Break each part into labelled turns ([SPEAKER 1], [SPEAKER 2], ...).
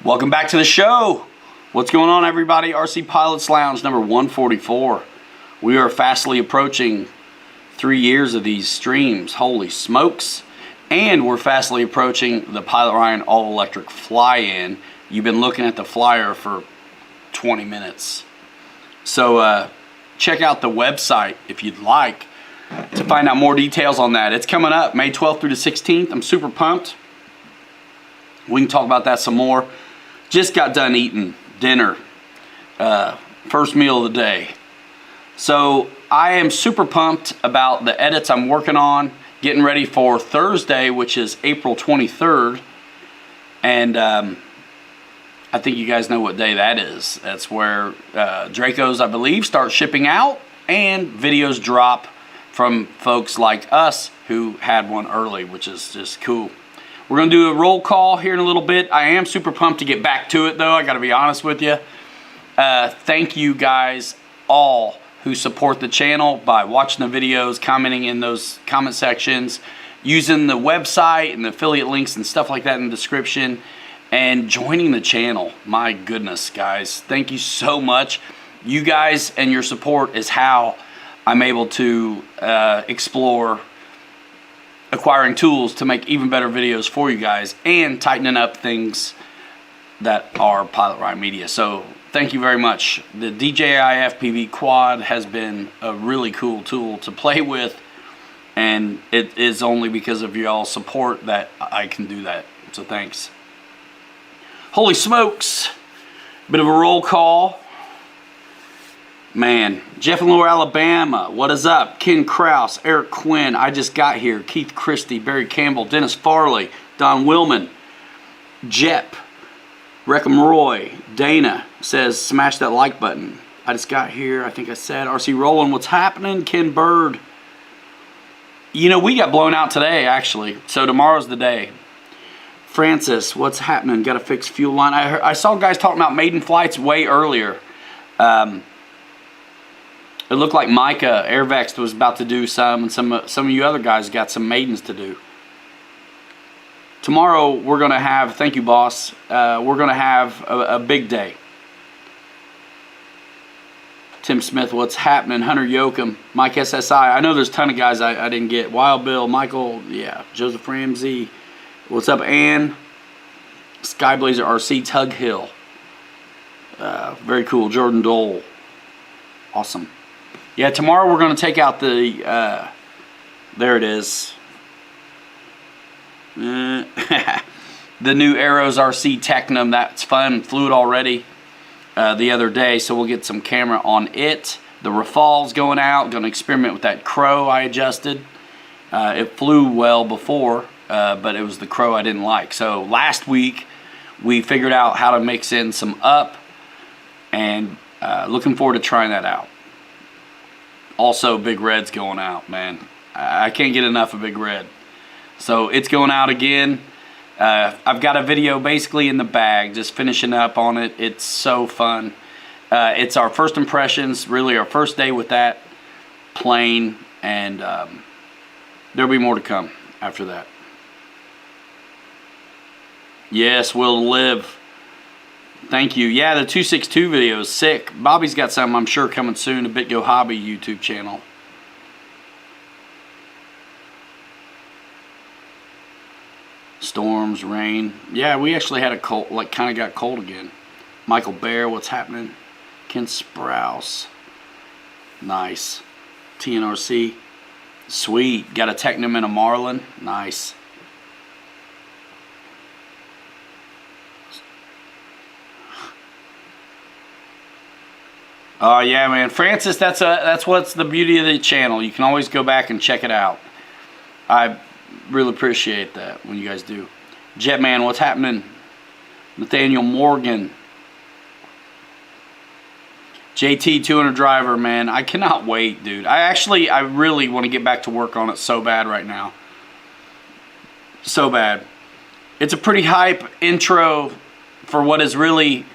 [SPEAKER 1] Welcome back to the show. What's going on, everybody? RC Pilots Lounge number 144. We are fastly approaching 3 years of these streams. Holy smokes. And we're fastly approaching the Pilot Ryan all-electric fly-in. You've been looking at the flyer for 20 minutes. So check out the website if you'd like to find out more details on that. It's coming up May 12th through the 16th. I'm super pumped. We can talk about that some more. Just got done eating dinner. First meal of the day. So I am super pumped about the edits I'm working on. Getting ready for Thursday, which is April 23rd. And I think you guys know what day that is. That's where Dracos, I believe, start shipping out. And videos drop from folks like us who had one early, which is just cool. We're going to do a roll call here in a little bit. I am super pumped to get back to it, though. I got to be honest with you. Thank you guys all who support the channel by watching the videos, commenting in those comment sections, using the website and the affiliate links and stuff like that in the description, and joining the channel. My goodness, guys. Thank you so much. You guys and your support is how I'm able to explore acquiring tools to make even better videos for you guys and tightening up things that are Pilot Ryan Media. So thank you very much. The DJI FPV Quad has been a really cool tool to play with, and it is only because of y'all's support that I can do that. So thanks. Holy smokes. Bit of a roll call. Man, Jeff in Lower Alabama, what is up? Ken Kraus, Eric Quinn, I just got here. Keith Christie, Barry Campbell, Dennis Farley, Don Willman, Jep, Reckham Roy, Dana says, smash that like button. I just got here, I think I said. RC Roland, what's happening? Ken Bird. You know, we got blown out today, actually, so tomorrow's the day. Francis, what's happening? Got to fix fuel line. I saw guys talking about maiden flights way earlier. It looked like Micah Airvext was about to do some, and some of you other guys got some maidens to do. Tomorrow we're going to have, thank you boss, we're going to have a big day. Tim Smith, what's happening? Hunter Yoakum, Mike SSI. I know there's a ton of guys I didn't get. Wild Bill, Michael, yeah, Joseph Ramsey. What's up, Ann? Skyblazer RC, Tug Hill. Very cool. Jordan Dole. Awesome. Yeah, tomorrow we're going to take out the, there it is. The new Arrows RC Technum. That's fun. Flew it already the other day, so we'll get some camera on it. The Rafale's going out. Going to experiment with that Crow I adjusted. It flew well before, but it was the Crow I didn't like. So last week we figured out how to mix in some up, and looking forward to trying that out. Also, Big Red's going out, man. I can't get enough of Big Red. So it's going out again. I've got a video basically in the bag, just finishing up on it. It's so fun. It's our first impressions, really our first day with that plane, and there'll be more to come after that. Yes, we'll live. Thank you. Yeah, the 262 video is sick. Bobby's got something I'm sure coming soon, a BitGo Hobby YouTube channel. Storms, rain. Yeah, we actually had a cold, like kind of got cold again. Michael Bear, what's happening? Ken Sprouse. Nice. TNRC. Sweet. Got a Technum and a Marlin. Nice. Oh yeah, man, Francis, that's what's the beauty of the channel. You can always go back and check it out. I really appreciate that when you guys do. Jetman, what's happening? Nathaniel Morgan, JT 200 driver, man, I cannot wait, dude. I really want to get back to work on it so bad right now. So bad. It's a pretty hype intro for what is really.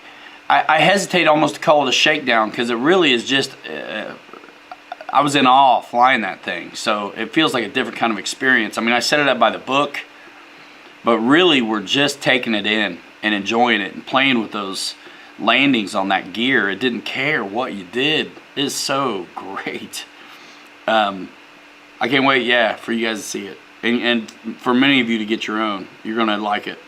[SPEAKER 1] I hesitate almost to call it a shakedown because it really is just, I was in awe flying that thing. So it feels like a different kind of experience. I mean, I set it up by the book, but really we're just taking it in. and enjoying it and playing with those landings on that gear. It didn't care what you did. It is so great. I can't wait, yeah, for you guys to see it. And for many of you to get your own. You're going to like it.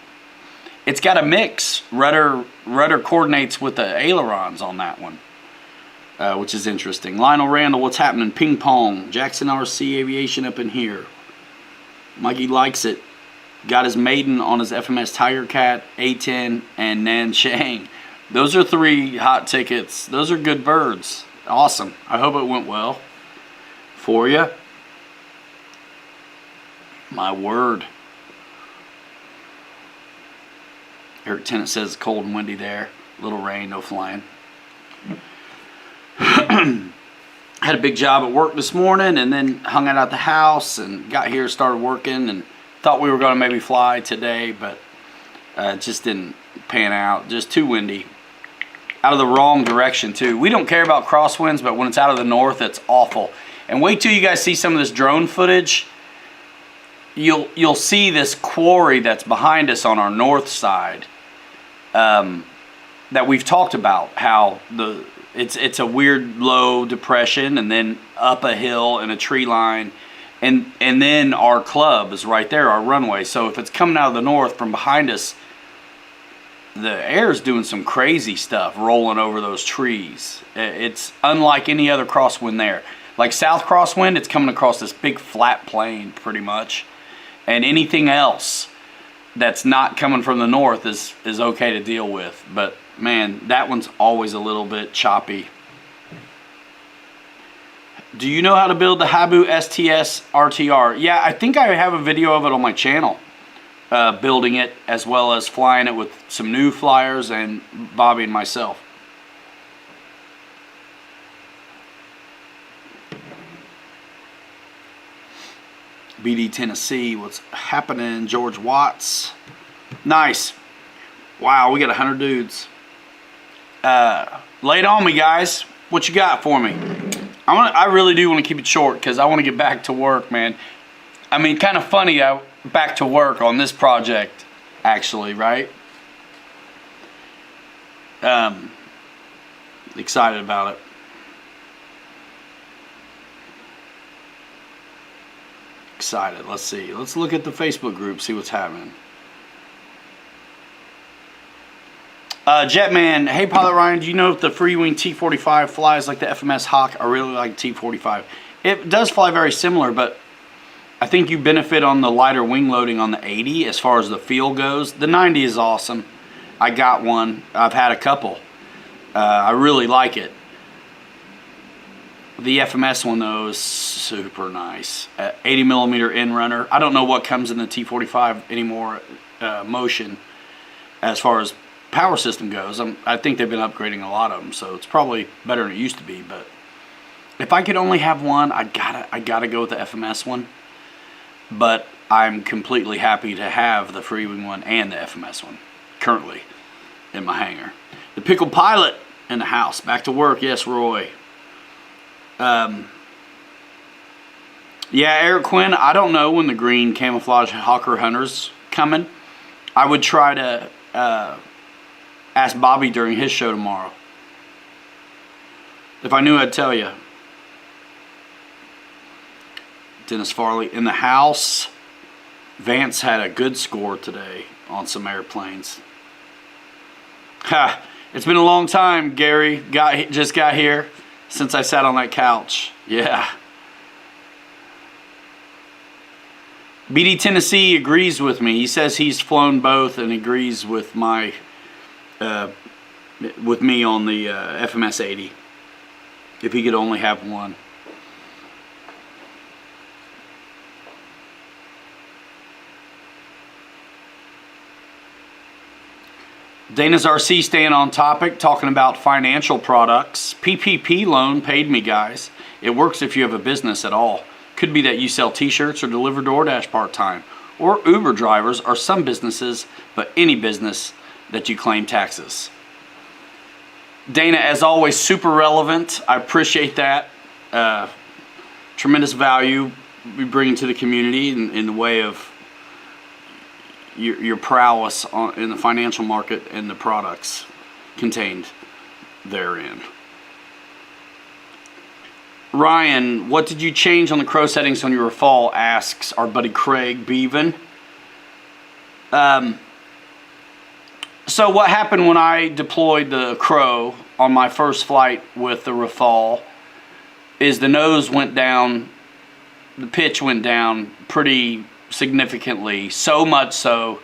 [SPEAKER 1] It's got a mix. Rudder coordinates with the ailerons on that one, which is interesting. Lionel Randall, what's happening? Ping pong. Jackson RC Aviation up in here. Mikey likes it. Got his maiden on his FMS Tiger Cat, A10, and Nanchang. Those are 3 hot tickets. Those are good birds. Awesome. I hope it went well for you. My word. Eric Tennant says cold and windy there. Little rain, no flying. Had a big job at work this morning and then hung out at the house and got here, started working, and thought we were going to maybe fly today, but it just didn't pan out. Just too windy. Out of the wrong direction too. We don't care about crosswinds, but when it's out of the north, it's awful. And wait till you guys see some of this drone footage. You'll see this quarry that's behind us on our north side that we've talked about, how it's a weird low depression and then up a hill and a tree line, and then our club is right there, our runway. So if it's coming out of the north from behind us, the air is doing some crazy stuff, rolling over those trees. It's unlike any other crosswind there. Like south crosswind, it's coming across this big flat plain pretty much. And anything else that's not coming from the north is okay to deal with. But man, that one's always a little bit choppy. Do you know how to build the Habu STS RTR? Yeah, I think I have a video of it on my channel. Building it as well as flying it with some new flyers and Bobby and myself. BD Tennessee, what's happening? George Watts, nice. Wow, we got 100 dudes. Lay it on me, guys. What you got for me? I really do want to keep it short because I want to get back to work, man. I mean, kind of funny. Back to work on this project, actually, right? Excited about it. Excited. Let's see. Let's look at the Facebook group, see what's happening. Jetman, hey Pilot Ryan, do you know if the Freewing T45 flies like the FMS Hawk? I really like T45. It does fly very similar, but I think you benefit on the lighter wing loading on the 80 as far as the feel goes. The 90 is awesome. I got one. I've had a couple. I really like it. The FMS one, though, is super nice. 80 millimeter in runner. I don't know what comes in the T45 anymore motion as far as power system goes. I think they've been upgrading a lot of them, so it's probably better than it used to be. But if I could only have one, I gotta go with the FMS one. But I'm completely happy to have the Freewing one and the FMS one currently in my hangar. The Pickle Pilot in the house. Back to work. Yes, Roy. Yeah, Eric Quinn, I don't know when the green camouflage Hawker Hunter's coming. I would try to ask Bobby during his show tomorrow. If I knew, I'd tell you. Dennis Farley in the house. Vance had a good score today on some airplanes. Ha! It's been a long time, Gary. Just got here since I sat on that couch. Yeah. BD Tennessee agrees with me. He says he's flown both and agrees with my with me on the FMS 80. If he could only have one. Dana's RC staying on topic, talking about financial products. PPP loan paid me, guys. It works if you have a business at all. Could be that you sell t-shirts or deliver DoorDash part-time, or Uber drivers, or some businesses, but any business that you claim taxes. Dana, as always, super relevant. I appreciate that. Tremendous value we bring to the community in the way of your prowess in the financial market and the products contained therein. Ryan, what did you change on the crow settings on your fall? Asks our buddy Craig Bevan. So what happened when I deployed the crow on my first flight with the Rafale is the nose went down, the pitch went down pretty significantly, so much so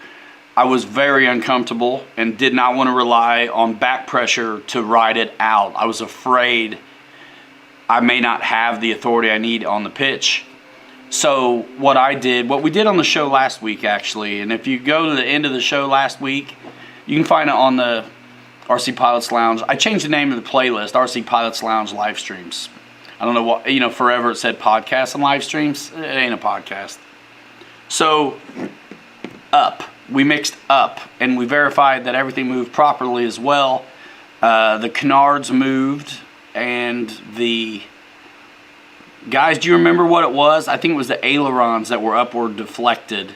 [SPEAKER 1] I was very uncomfortable and did not want to rely on back pressure to ride it out. I was afraid I may not have the authority I need on the pitch. So what we did on the show last week actually, and if you go to the end of the show last week, you can find it on the RC Pilots Lounge. I changed the name of the playlist, RC Pilots Lounge live streams. I don't know what, forever it said podcasts and live streams. It ain't a podcast. So we mixed up and we verified that everything moved properly as well. The canards moved. And the guys, do you remember what it was? I think it was the ailerons that were upward deflected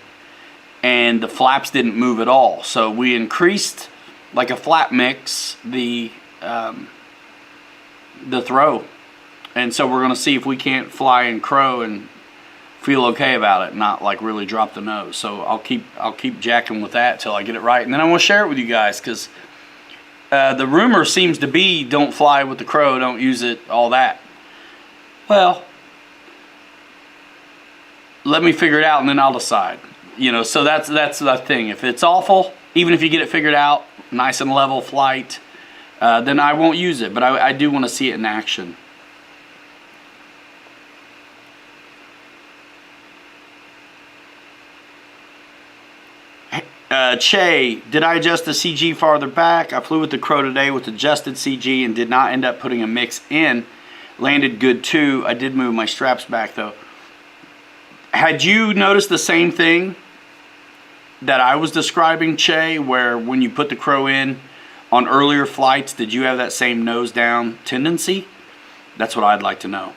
[SPEAKER 1] and the flaps didn't move at all. So we increased, like a flap mix, the throw. And so we're going to see if we can't fly in crow and feel okay about it, not like really drop the nose. So I'll keep jacking with that till I get it right. And then I want to share it with you guys because the rumor seems to be don't fly with the crow, don't use it, all that. Well, let me figure it out and then I'll decide. So that's the thing. If it's awful, even if you get it figured out, nice and level flight, then I won't use it. But I do want to see it in action. Che, did I adjust the CG farther back? I flew with the crow today with adjusted CG and did not end up putting a mix in. Landed good too. I did move my straps back though. Had you noticed the same thing that I was describing, Che, where when you put the crow in on earlier flights, did you have that same nose down tendency? That's what I'd like to know.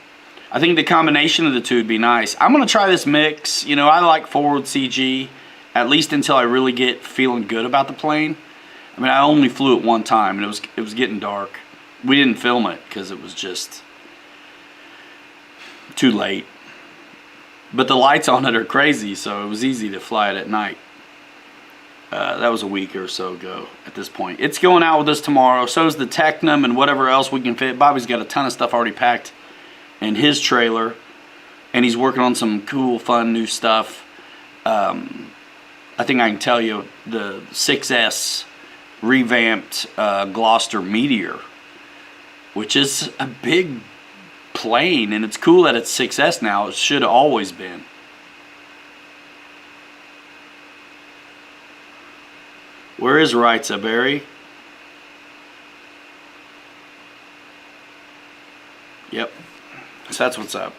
[SPEAKER 1] I think the combination of the two would be nice. I'm going to try this mix. I like forward CG. At least until I really get feeling good about the plane. I mean, I only flew it one time, and it was getting dark. We didn't film it because it was just too late. But the lights on it are crazy, so it was easy to fly it at night. That was a week or so ago at this point. It's going out with us tomorrow. So is the Tecnam and whatever else we can fit. Bobby's got a ton of stuff already packed in his trailer, and he's working on some cool, fun, new stuff. I think I can tell you the 6S revamped Gloster Meteor, which is a big plane, and it's cool that it's 6S now. It should have always been. Where is Reitza, Barry? Yep. So that's what's up.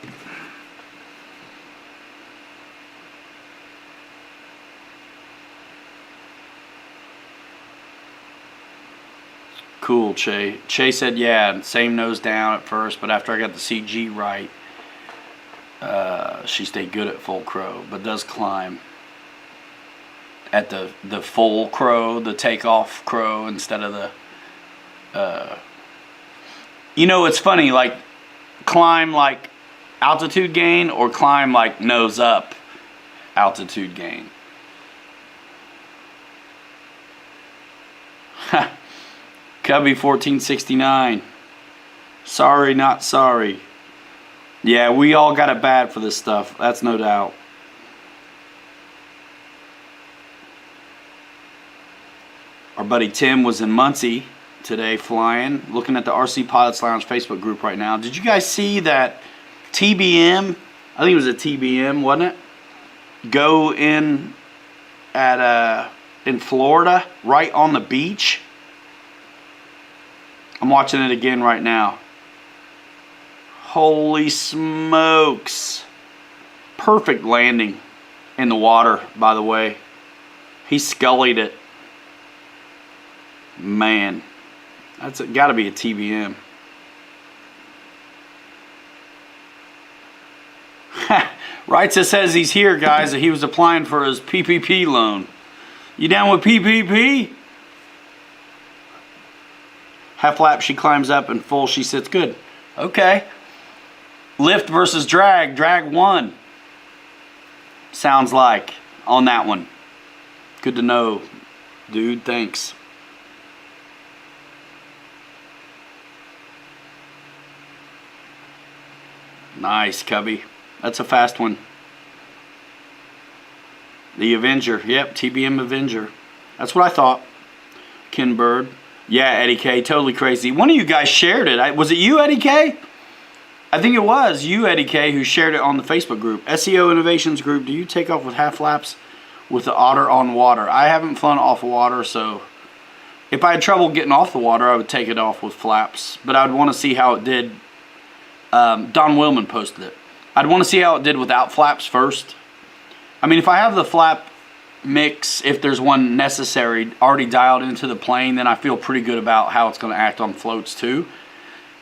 [SPEAKER 1] Cool, Che. Che said, yeah, same nose down at first, but after I got the CG right, she stayed good at full crow, but does climb at the full crow, the takeoff crow, instead of the, it's funny, like, climb like altitude gain or climb like nose up altitude gain. Cubby 1469. Sorry, not sorry. Yeah, we all got it bad for this stuff. That's no doubt. Our buddy Tim was in Muncie today flying, looking at the RC Pilots Lounge Facebook group right now. Did you guys see that TBM? I think it was a TBM, wasn't it? Go in at in Florida, right on the beach. I'm watching it again right now. Holy smokes. Perfect landing in the water, by the way. He scullied it. Man, that's got to be a TBM. Wrights says he's here, guys. He was applying for his PPP loan. You down with PPP? Half lap, she climbs up, and full, she sits. Good. Okay. Lift versus drag. Drag won. Sounds like on that one. Good to know, dude. Thanks. Nice, Cubby. That's a fast one. The Avenger. Yep, TBM Avenger. That's what I thought. Ken Bird. Yeah, Eddie K. Totally crazy. One of you guys shared it. Was it you, Eddie K? I think it was you, Eddie K, who shared it on the Facebook group. SEO Innovations group. Do you take off with half laps with the Otter on water? I haven't flown off of water, so if I had trouble getting off the water, I would take it off with flaps. But I'd want to see how it did. Don Willman posted it. I'd want to see how it did without flaps first. I mean, if I have the flap mix, if there's one necessary, already dialed into the plane, then I feel pretty good about how it's going to act on floats too.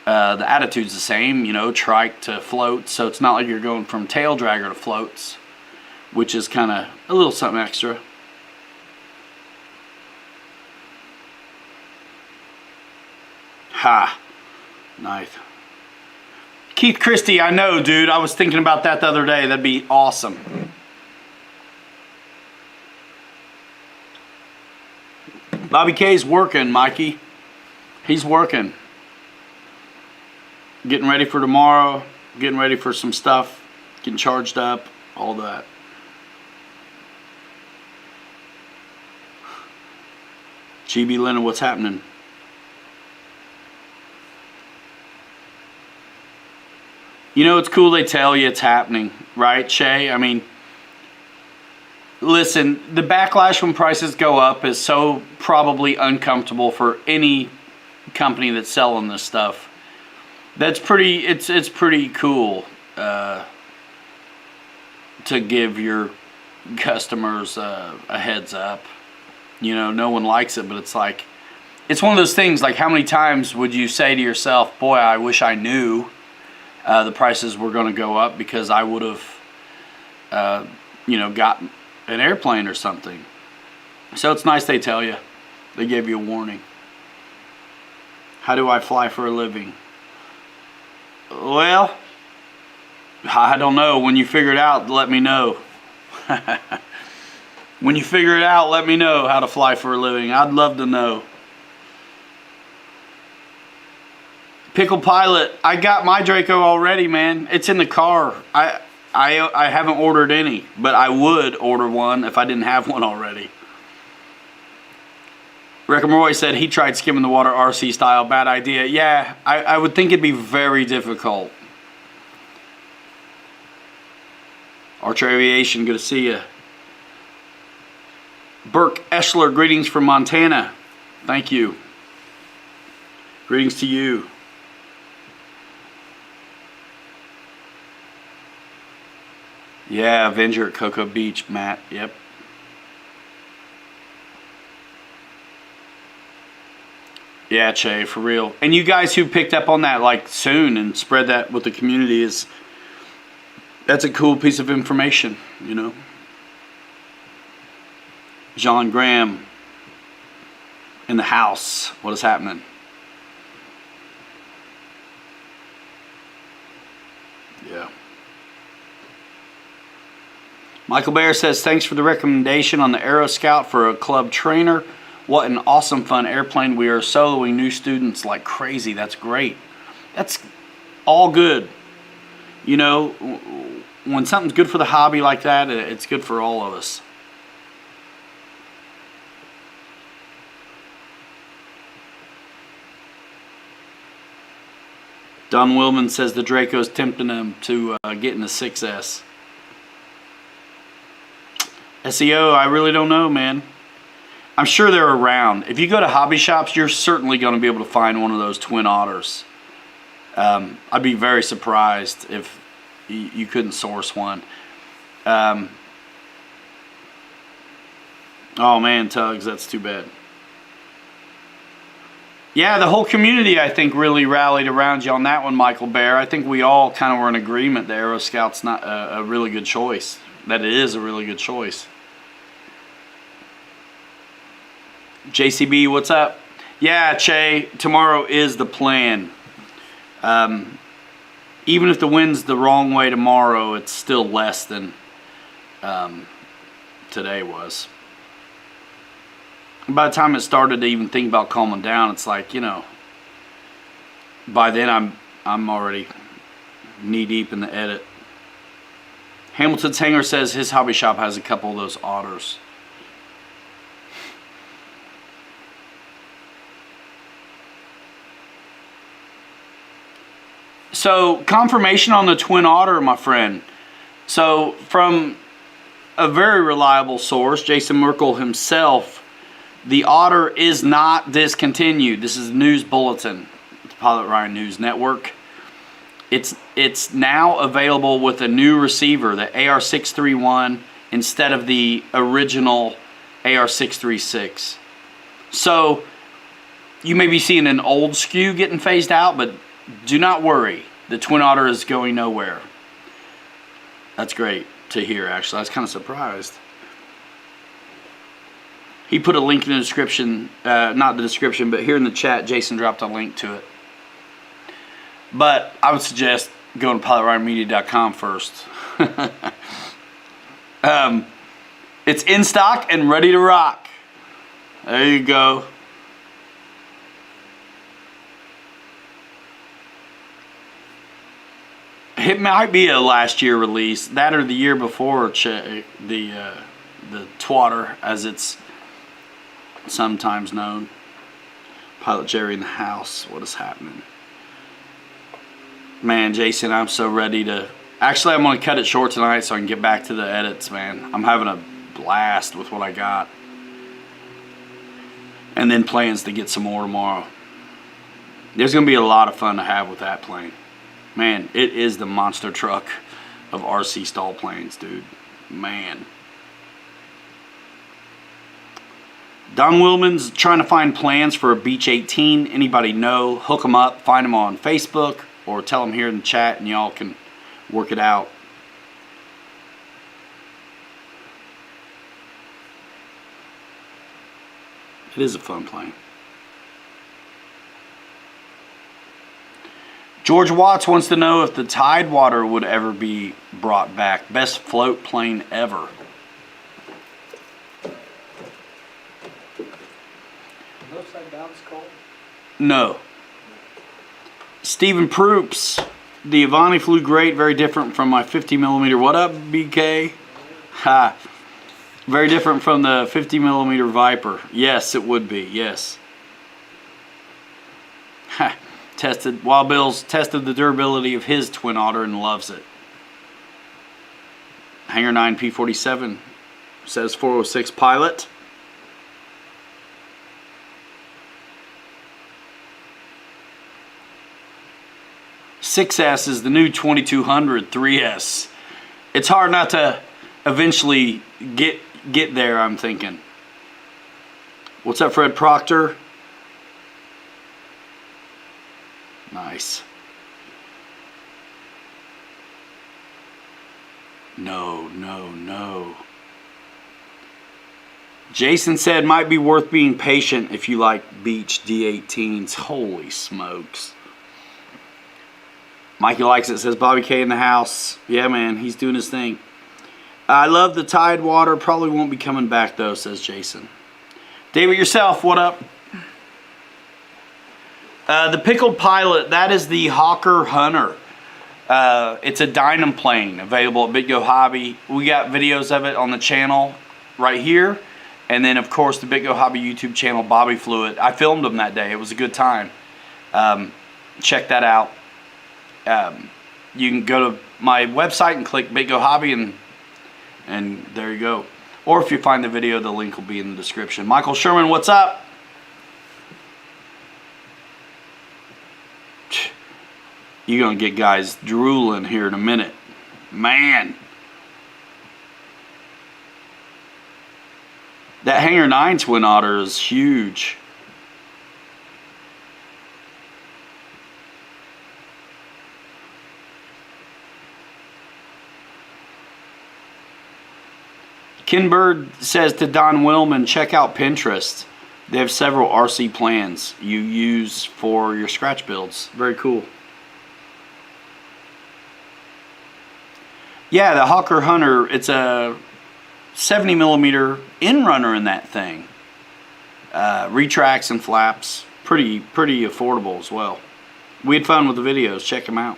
[SPEAKER 1] The attitude's the same, you know, trike to float, so it's not like you're going from tail dragger to floats, which is kind of a little something extra. Ha! Nice. Keith Christie, I know, dude. I was thinking about that the other day. That'd be awesome. Bobby K's working, Mikey. He's working. Getting ready for tomorrow. Getting ready for some stuff. Getting charged up. All that. GB Lennon, what's happening? You know, it's cool they tell you it's happening, right, Shay? I mean, listen, the backlash when prices go up is so probably uncomfortable for any company that's selling this stuff. That's pretty, it's pretty cool to give your customers a heads up. You know, no one likes it, but it's like, it's one of those things, like how many times would you say to yourself, boy, I wish I knew the prices were going to go up because I would have, you know, got an airplane or something. So it's nice they tell you. They gave you a warning. How do I fly for a living? Well, I don't know. When you figure it out, let me know. When you figure it out, let me know how to fly for a living. I'd love to know. Pickle Pilot, I got my Draco already, man. It's in the car. I haven't ordered any, but I would order one if I didn't have one already. Rick Roy said he tried skimming the water RC style. Bad idea. Yeah, I would think it'd be very difficult. Archer Aviation, good to see you. Burke Eschler, greetings from Montana. Thank you. Greetings to you. Yeah, Avenger at Cocoa Beach, Matt. Yep. Yeah, Che, for real. And you guys who picked up on that like soon and spread that with the community, that's a cool piece of information, you know. John Graham in the house. What is happening? Yeah. Michael Bear says, thanks for the recommendation on the Aero Scout for a club trainer. What an awesome fun airplane. We are soloing new students like crazy. That's great. That's all good. You know, when something's good for the hobby like that, it's good for all of us. Don Willman says the Draco's tempting him to get in the 6S. SEO, I really don't know, man. I'm sure they're around. If you go to hobby shops, you're certainly going to be able to find one of those Twin Otters. I'd be very surprised if you couldn't source one. Oh man, Tugs, that's too bad. Yeah, the whole community, I think, really rallied around you on that one, Michael Bear. I think we all kind of were in agreement that Aero Scout's not a really good choice. That it is a really good choice. JCB, what's up? Yeah, Che, tomorrow is the plan. Even if the wind's the wrong way tomorrow, it's still less than today was. By the time it started to even think about calming down, it's like, you know, by then I'm already knee deep in the edit. Hamilton's Hanger says his hobby shop has a couple of those otters. So, confirmation on the Twin Otter, my friend. So, from a very reliable source, Jason Merkel himself, the Otter is not discontinued. This is a news bulletin, the Pilot Ryan News Network. It's now available with a new receiver, the AR631, instead of the original AR636. So, you may be seeing an old SKU getting phased out, but do not worry. The Twin Otter is going nowhere. That's great to hear, actually. I was kind of surprised. He put a link in the description, not the description, but here in the chat, Jason dropped a link to it. But I would suggest going to PilotRyanMedia.com first. It's in stock and ready to rock. There you go. It might be a last year release, that or the year before, the Twatter, as it's sometimes known. Pilot Jerry in the house. What is happening? Man, Jason, I'm so ready to... Actually, I'm going to cut it short tonight so I can get back to the edits, man. I'm having a blast with what I got. And then plans to get some more tomorrow. There's going to be a lot of fun to have with that plane. Man, it is the monster truck of RC stall planes, dude. Man. Don Willman's trying to find plans for a Beech 18. Anybody know? Hook them up. Find them on Facebook or tell them here in the chat and y'all can work it out. It is a fun plane. George Watts wants to know if the Tidewater would ever be brought back. Best float plane ever. No. Stephen Proops. The Avani flew great. Very different from my 50mm. What up, BK? Ha. Very different from the 50mm Viper. Yes, it would be. Yes. Ha. Wild Bill's tested the durability of his Twin Otter and loves it. Hangar 9 P47 says 406 pilot. .6S is the new 2200 3S. It's hard not to eventually get there, I'm thinking. What's up, Fred Proctor? Nice. No. Jason said might be worth being patient if you like Beech D18s. Holy smokes. Mikey likes it, says Bobby K in the house. Yeah, man, he's doing his thing. I love the Tidewater. Probably won't be coming back, though, says Jason. David, yourself, what up? The Pickled Pilot, that is the Hawker Hunter. It's a Dynam plane available at BitGo Hobby. We got videos of it on the channel right here. And then, of course, the BitGo Hobby YouTube channel, Bobby flew it. I filmed them that day. It was a good time. Check that out. You can go to my website and click BitGo Hobby and there you go. Or if you find the video, the link will be in the description. Michael Sherman, what's up? You're going to get guys drooling here in a minute. Man. That Hangar 9 Twin Otter is huge. Ken Bird says to Don Willman, check out Pinterest. They have several RC plans you use for your scratch builds. Very cool. Yeah, the Hawker Hunter, it's a 70 millimeter in runner in that thing. Retracts and flaps. Pretty affordable as well. We had fun with the videos. Check them out.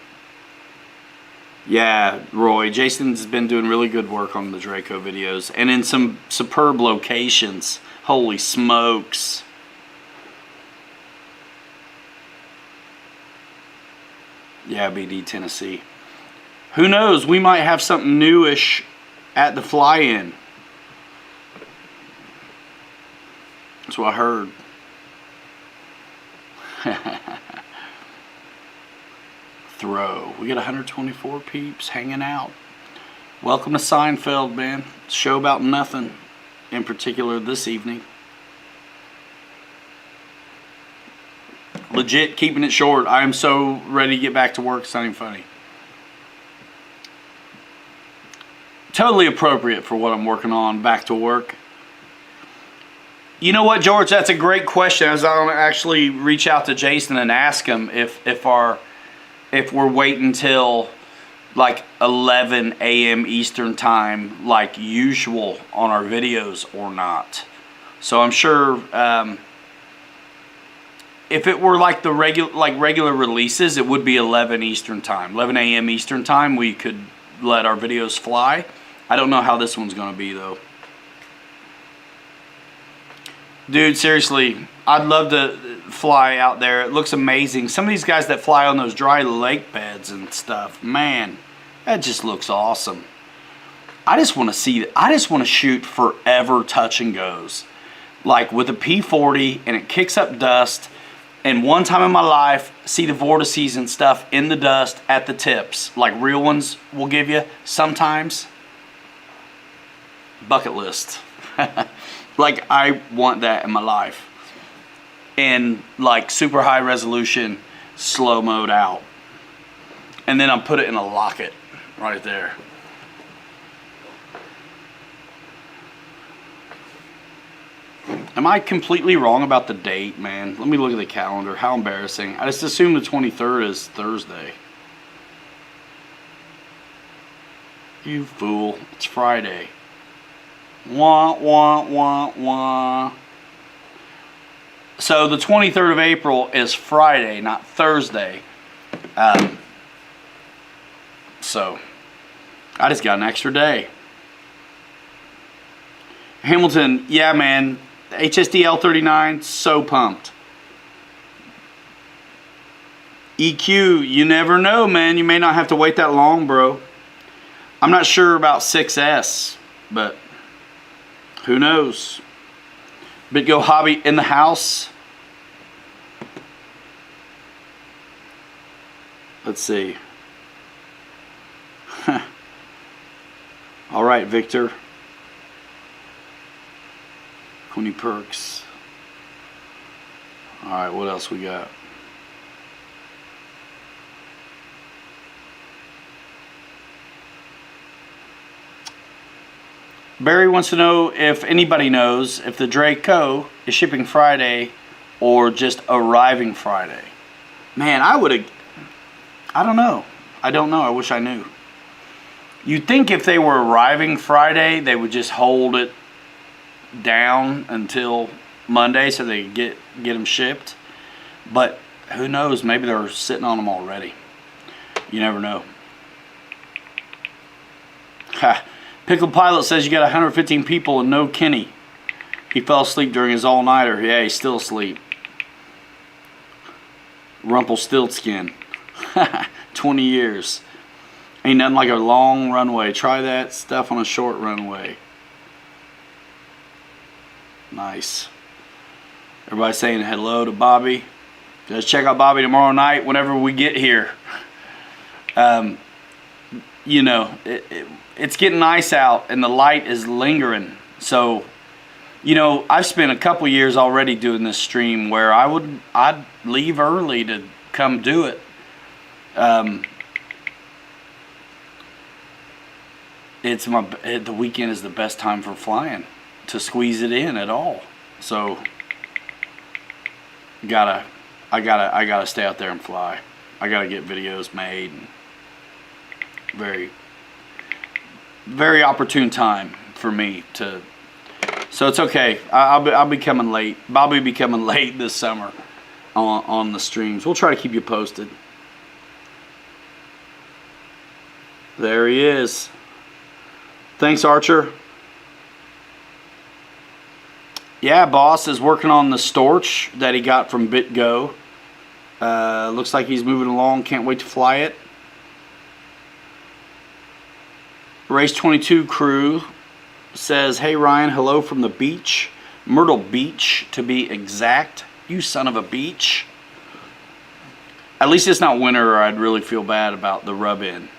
[SPEAKER 1] Yeah, Roy, Jason's been doing really good work on the Draco videos and in some superb locations. Holy smokes. Yeah, BD, Tennessee. Who knows? We might have something newish at the fly-in. That's what I heard. Throw. We got 124 peeps hanging out. Welcome to Seinfeld, man. Show about nothing in particular this evening. Legit keeping it short. I am so ready to get back to work. It's not even funny. Totally appropriate for what I'm working on. Back to work. You know what, George? That's a great question. I was going to actually reach out to Jason and ask him if we're waiting until like 11 a.m. Eastern time, like usual on our videos, or not. So I'm sure if it were like the regular releases, it would be 11 Eastern time, 11 a.m. Eastern time. We could let our videos fly. I don't know how this one's going to be though. Dude, seriously, I'd love to fly out there. It looks amazing. Some of these guys that fly on those dry lake beds and stuff, man, that just looks awesome. I just want to see, I just want to shoot forever touch and goes. Like with a P40 and it kicks up dust. And one time in my life, see the vortices and stuff in the dust at the tips. Like real ones will give you sometimes. Bucket list. Like, I want that in my life. And like super high resolution, slow mode out. And then I'll put it in a locket right there. Am I completely wrong about the date, man? Let me look at the calendar. How embarrassing. I just assumed the 23rd is Thursday. You fool. It's Friday. Wah, wah, wah, wah. So the 23rd of April is Friday, not Thursday. So I just got an extra day. Hamilton, yeah, man. HSD L39, so pumped. EQ, you never know, man. You may not have to wait that long, bro. I'm not sure about 6S, but who knows? BitGo Hobby in the house. Let's see. All right, Victor. Quinny Perks. All right, what else we got? Barry wants to know if anybody knows if the Draco is shipping Friday or just arriving Friday. Man, I don't know. I don't know. I wish I knew. You'd think if they were arriving Friday, they would just hold it down until Monday so they could get them shipped. But who knows? Maybe they're sitting on them already. You never know. Ha. Pickle Pilot says you got 115 people and no Kenny. He fell asleep during his all-nighter. Yeah, he's still asleep. Rumpelstiltskin. 20 years. Ain't nothing like a long runway. Try that stuff on a short runway. Nice. Everybody saying hello to Bobby. Just check out Bobby tomorrow night whenever we get here. You know, it's getting nice out and the light is lingering. So, you know, I've spent a couple years already doing this stream where I'd leave early to come do it. The weekend is the best time for flying, to squeeze it in at all. So I gotta stay out there and fly. I gotta get videos made. And very, very opportune time for me to. So it's okay. I'll be coming late. Bobby will be coming late this summer on the streams. We'll try to keep you posted. There he is. Thanks, Archer. Yeah, boss is working on the Storch that he got from BitGo. Looks like he's moving along. Can't wait to fly it. Race 22 crew says, hey Ryan, hello from the beach. Myrtle Beach, to be exact. You son of a beach. At least it's not winter, or I'd really feel bad about the rub-in.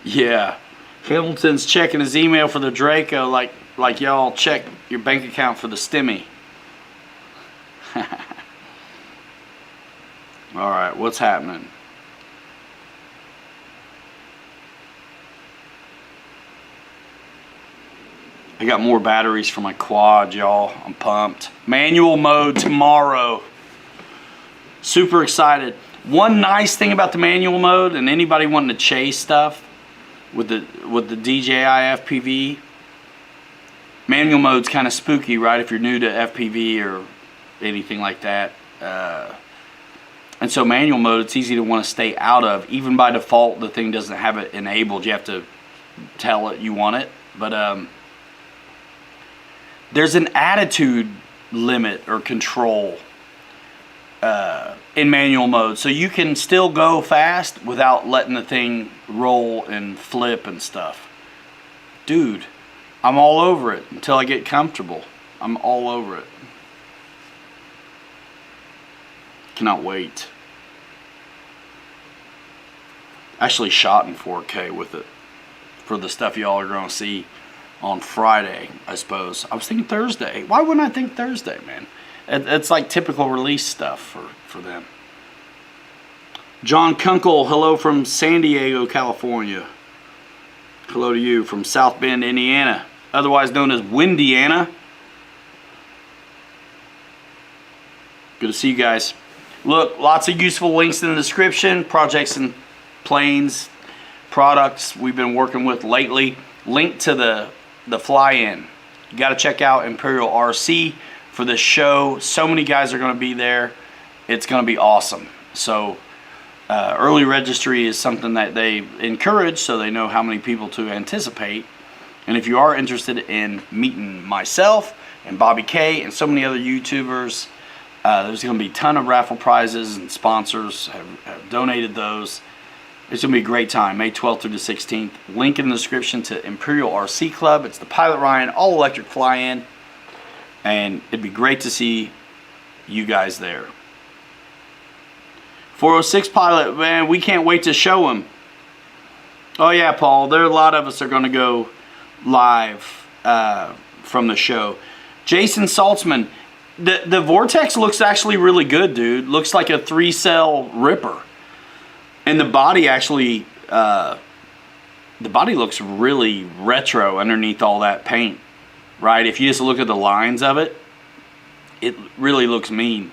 [SPEAKER 1] Yeah. Hamilton's checking his email for the Draco like y'all check your bank account for the Stimmy. Alright, what's happening? I got more batteries for my quad, y'all. I'm pumped. Manual mode tomorrow. Super excited. One nice thing about the manual mode, and anybody wanting to chase stuff with the DJI FPV, manual mode's kind of spooky, right? If you're new to FPV or anything like that. And so manual mode, it's easy to want to stay out of. Even by default, the thing doesn't have it enabled. You have to tell it you want it. But there's an attitude limit or control in manual mode, so you can still go fast without letting the thing roll and flip and stuff. Dude, I'm all over it until I get comfortable. I'm all over it. Cannot wait. Actually shot in 4K with it for the stuff y'all are going to see on Friday, I suppose. I was thinking Thursday. Why wouldn't I think Thursday, man? It's like typical release stuff for them. John Kunkel, hello from San Diego, California. Hello to you from South Bend, Indiana, otherwise known as Windiana. Good to see you guys. Look, lots of useful links in the description. Projects and planes, products we've been working with lately. Link to the fly-in. You got to check out Imperial RC for this show. So many guys are going to be there. It's going to be awesome. So early registry is something that they encourage so they know how many people to anticipate. And if you are interested in meeting myself and Bobby K and so many other YouTubers, there's going to be a ton of raffle prizes, and sponsors have donated those. It's going to be a great time, May 12th through the 16th. Link in the description to Imperial RC Club. It's the Pilot Ryan all-electric fly-in. And it'd be great to see you guys there. 406 Pilot, man, we can't wait to show him. Oh yeah, Paul, there are a lot of us are going to go live from the show. Jason Saltzman, the Vortex looks actually really good, dude. Looks like a 3-cell Ripper. And the body actually, the body looks really retro underneath all that paint, right? If you just look at the lines of it, it really looks mean.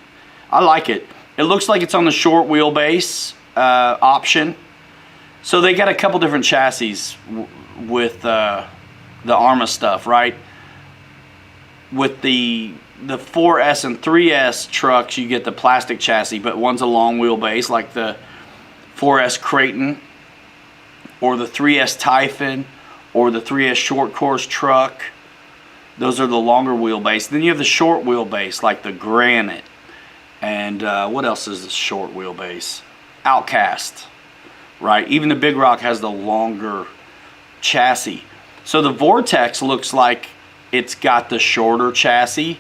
[SPEAKER 1] I like it. It looks like it's on the short wheelbase option. So they got a couple different chassis with the Arma stuff, right? With the 4S and 3S trucks, you get the plastic chassis, but one's a long wheelbase like the 4S Creighton or the 3S Typhon or the 3S Short Course truck. Those are the longer wheelbase. Then you have the short wheelbase like the Granite. And what else is the short wheelbase? Outcast, right? Even the Big Rock has the longer chassis. So the Vortex looks like it's got the shorter chassis.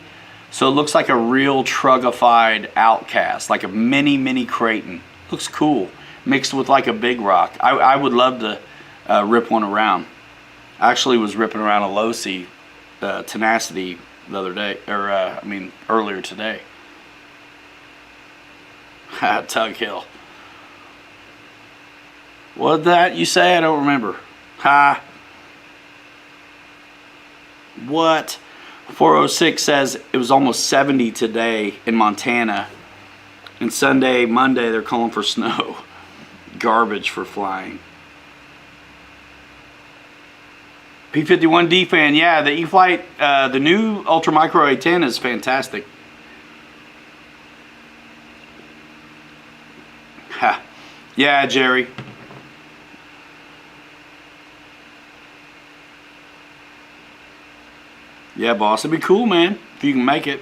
[SPEAKER 1] So it looks like a real trugified Outcast, like a mini Creighton. Looks cool, mixed with like a Big Rock. I would love to rip one around. I actually was ripping around a Losi Tenacity the other day, or earlier today. Tug Hill. What did that you say? I don't remember. Ha. What? 406 says it was almost 70 today in Montana. And Sunday, Monday, they're calling for snow. Garbage for flying. P51D fan, yeah, the E-flite, the new Ultra Micro A10 is fantastic. Ha. Yeah, Jerry. Yeah, boss, it'd be cool, man, if you can make it.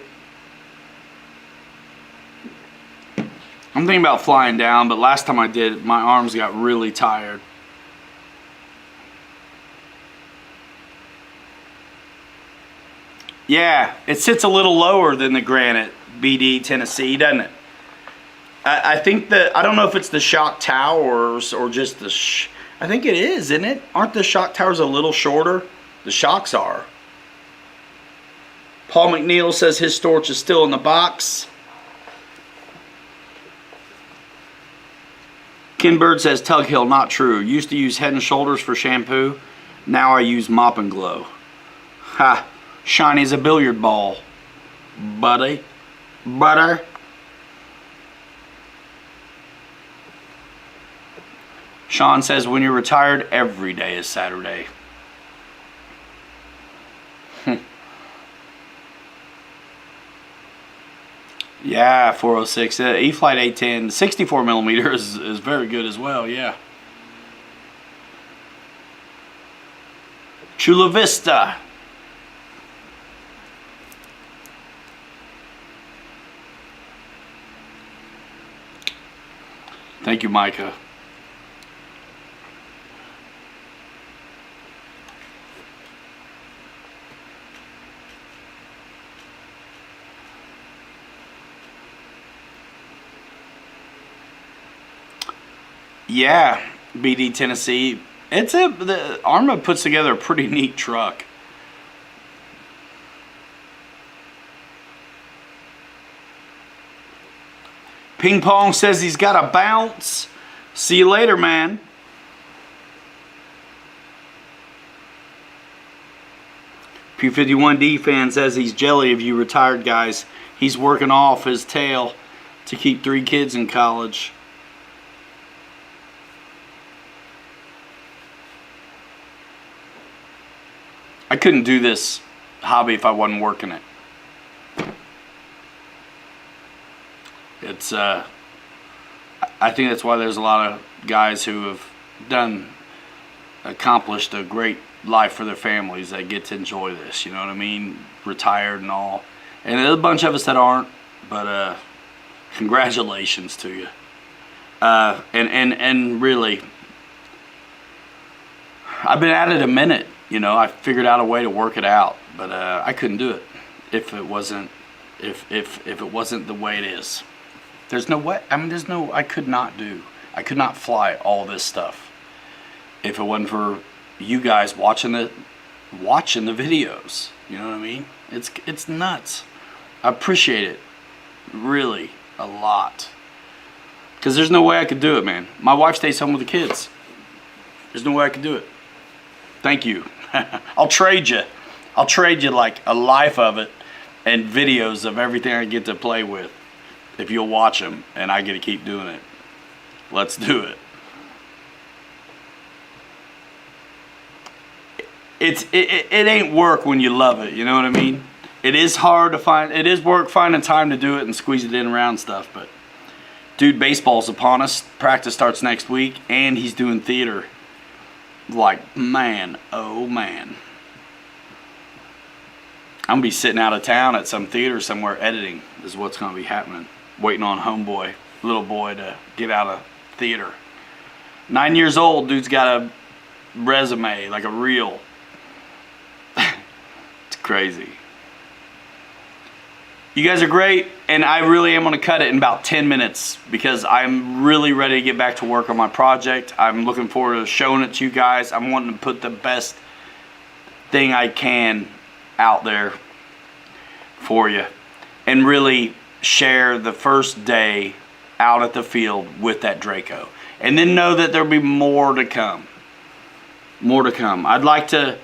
[SPEAKER 1] I'm thinking about flying down, but last time I did, my arms got really tired. Yeah, it sits a little lower than the Granite BD Tennessee, doesn't it? I think that, I don't know if it's the shock towers or just the, I think it is, isn't it? Aren't the shock towers a little shorter? The shocks are. Paul McNeil says his storage is still in the box. Ken Bird says Tug Hill, not true. Used to use Head and Shoulders for shampoo. Now I use Mop and Glow. Ha. Shiny as a billiard ball. Buddy. Butter. Sean says when you're retired, every day is Saturday. Yeah, 406. E-flite A10, 64 millimeter is very good as well, yeah. Chula Vista. Thank you, Micah. Yeah, BD Tennessee. The Arma puts together a pretty neat truck. Ping Pong says he's got a bounce. See you later, man. P51D fan says he's jelly of you retired guys. He's working off his tail to keep 3 kids in college. I couldn't do this hobby if I wasn't working it. It's I think that's why there's a lot of guys who have accomplished a great life for their families that get to enjoy this, you know what I mean? Retired and all. And there's a bunch of us that aren't, but congratulations to you. And really, I've been at it a minute. You know, I figured out a way to work it out, but I couldn't do it if it wasn't the way it is. There's no way. I mean, I could not fly all this stuff if it wasn't for you guys watching the videos. You know what I mean? It's nuts. I appreciate it really a lot because there's no way I could do it, man. My wife stays home with the kids. There's no way I could do it. Thank you. I'll trade you like a life of it and videos of everything I get to play with if you'll watch them and I get to keep doing it. Let's do it. It ain't work when you love it, you know what I mean? It is hard to find, it is work finding time to do it and squeeze it in around stuff, but dude, baseball's upon us. Practice starts next week and he's doing theater. Like, man, oh man. I'm gonna be sitting out of town at some theater somewhere editing is what's gonna be happening. Waiting on homeboy, little boy, to get out of theater. 9 years old, dude's got a resume, like a reel. It's crazy. You guys are great, and I really am going to cut it in about 10 minutes because I'm really ready to get back to work on my project. I'm looking forward to showing it to you guys. I'm wanting to put the best thing I can out there for you and really share the first day out at the field with that Draco. And then know that there'll be more to come. More to come. I'd like to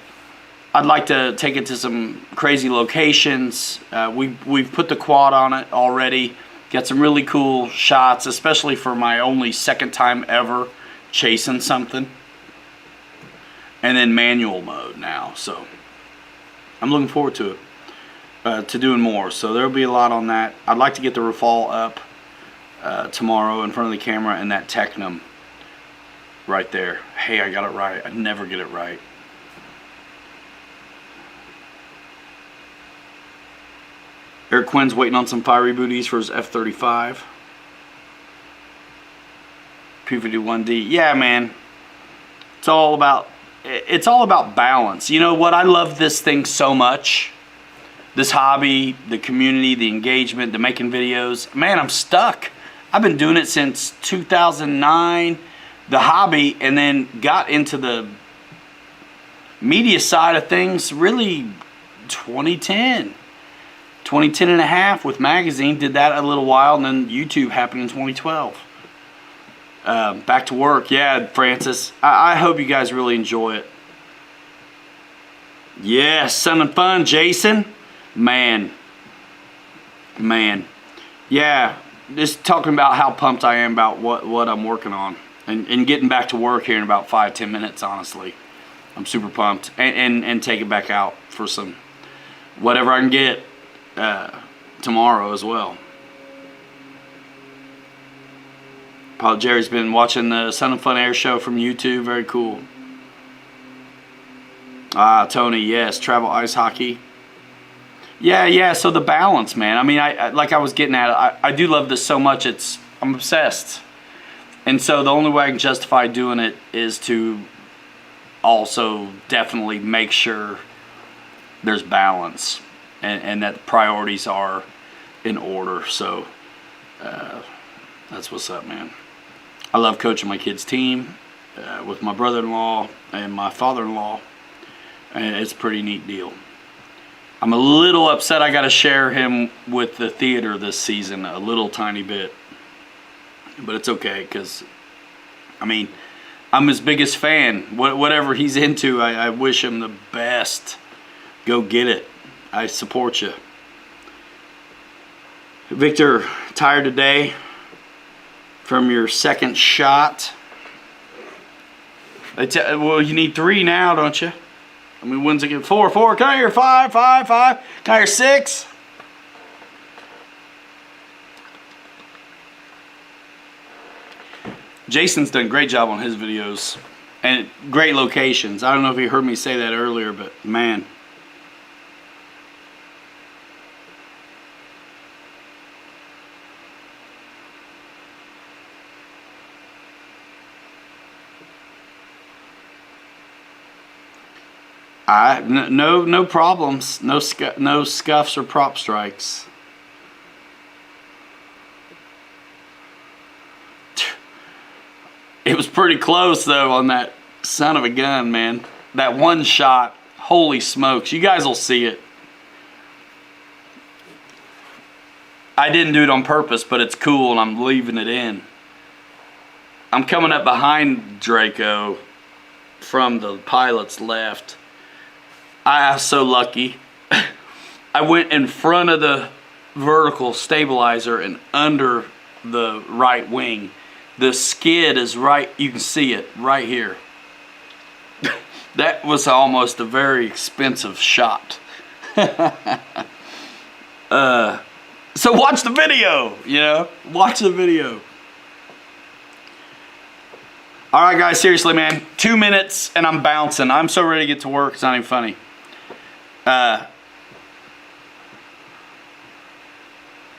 [SPEAKER 1] take it to some crazy locations. We've put the quad on it already. Got some really cool shots, especially for my only second time ever chasing something. And then manual mode now. So I'm looking forward to it, to doing more. So there'll be a lot on that. I'd like to get the Rafale up tomorrow in front of the camera, and that Tecnam right there. Hey, I got it right. I never get it right. Eric Quinn's waiting on some fiery booties for his F-35. P-51D. Yeah, man. It's all about balance. You know what? I love this thing so much. This hobby, the community, the engagement, the making videos. Man, I'm stuck. I've been doing it since 2009, the hobby, and then got into the media side of things really 2010. 2010 and a half with magazine, did that a little while, and then YouTube happened in 2012. Back to work. Yeah, Francis. I hope you guys really enjoy it. Yeah, Sun and Fun, Jason. Man. Yeah, just talking about how pumped I am about what I'm working on. And getting back to work here in about 5-10 minutes, honestly. I'm super pumped. And take it back out for some whatever I can get tomorrow as well. Paul Jerry's been watching the Sun and Fun Air Show from YouTube. Very cool. Tony, yes. Travel ice hockey. Yeah. So the balance, man. I mean, I like I was getting at, I do love this so much. I'm obsessed. And so the only way I can justify doing it is to also definitely make sure there's balance and that priorities are in order. So that's what's up, man. I love coaching my kids' team with my brother-in-law and my father-in-law. And it's a pretty neat deal. I'm a little upset I got to share him with the theater this season a little tiny bit. But it's okay because, I mean, I'm his biggest fan. Whatever he's into, I wish him the best. Go get it. I support you. Victor, tired today from your second shot? Well, you need 3 now, don't you? I mean, when's it get 4? Can I hear 5? Can I hear 6? Jason's done a great job on his videos and great locations. I don't know if you heard me say that earlier, but man. No problems, no scuffs or prop strikes. It was pretty close though on that son of a gun, man. That one shot, holy smokes! You guys will see it. I didn't do it on purpose, but it's cool, and I'm leaving it in. I'm coming up behind Draco from the pilot's left. I was so lucky. I went in front of the vertical stabilizer and under the right wing. The skid is right, you can see it right here. That was almost a very expensive shot. So watch the video, you know? Watch the video. All right, guys, seriously, man. 2 minutes and I'm bouncing. I'm so ready to get to work, it's not even funny.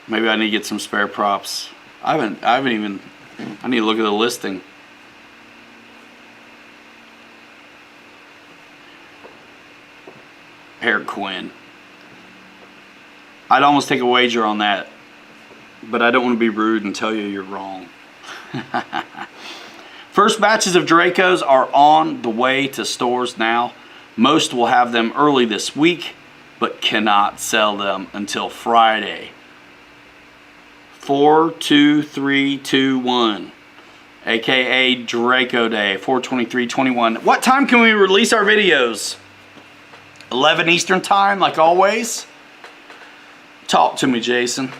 [SPEAKER 1] Maybe I need to get some spare props. I haven't even, I need to look at the listing. Eric Quinn. I'd almost take a wager on that, but I don't want to be rude and tell you you're wrong. First batches of Dracos are on the way to stores now. Most will have them early this week, but cannot sell them until Friday. 4, 2, 3, 2, 1. aka Draco Day, 4/23/21. What time can we release our videos? 11 Eastern time, like always. Talk to me, Jason.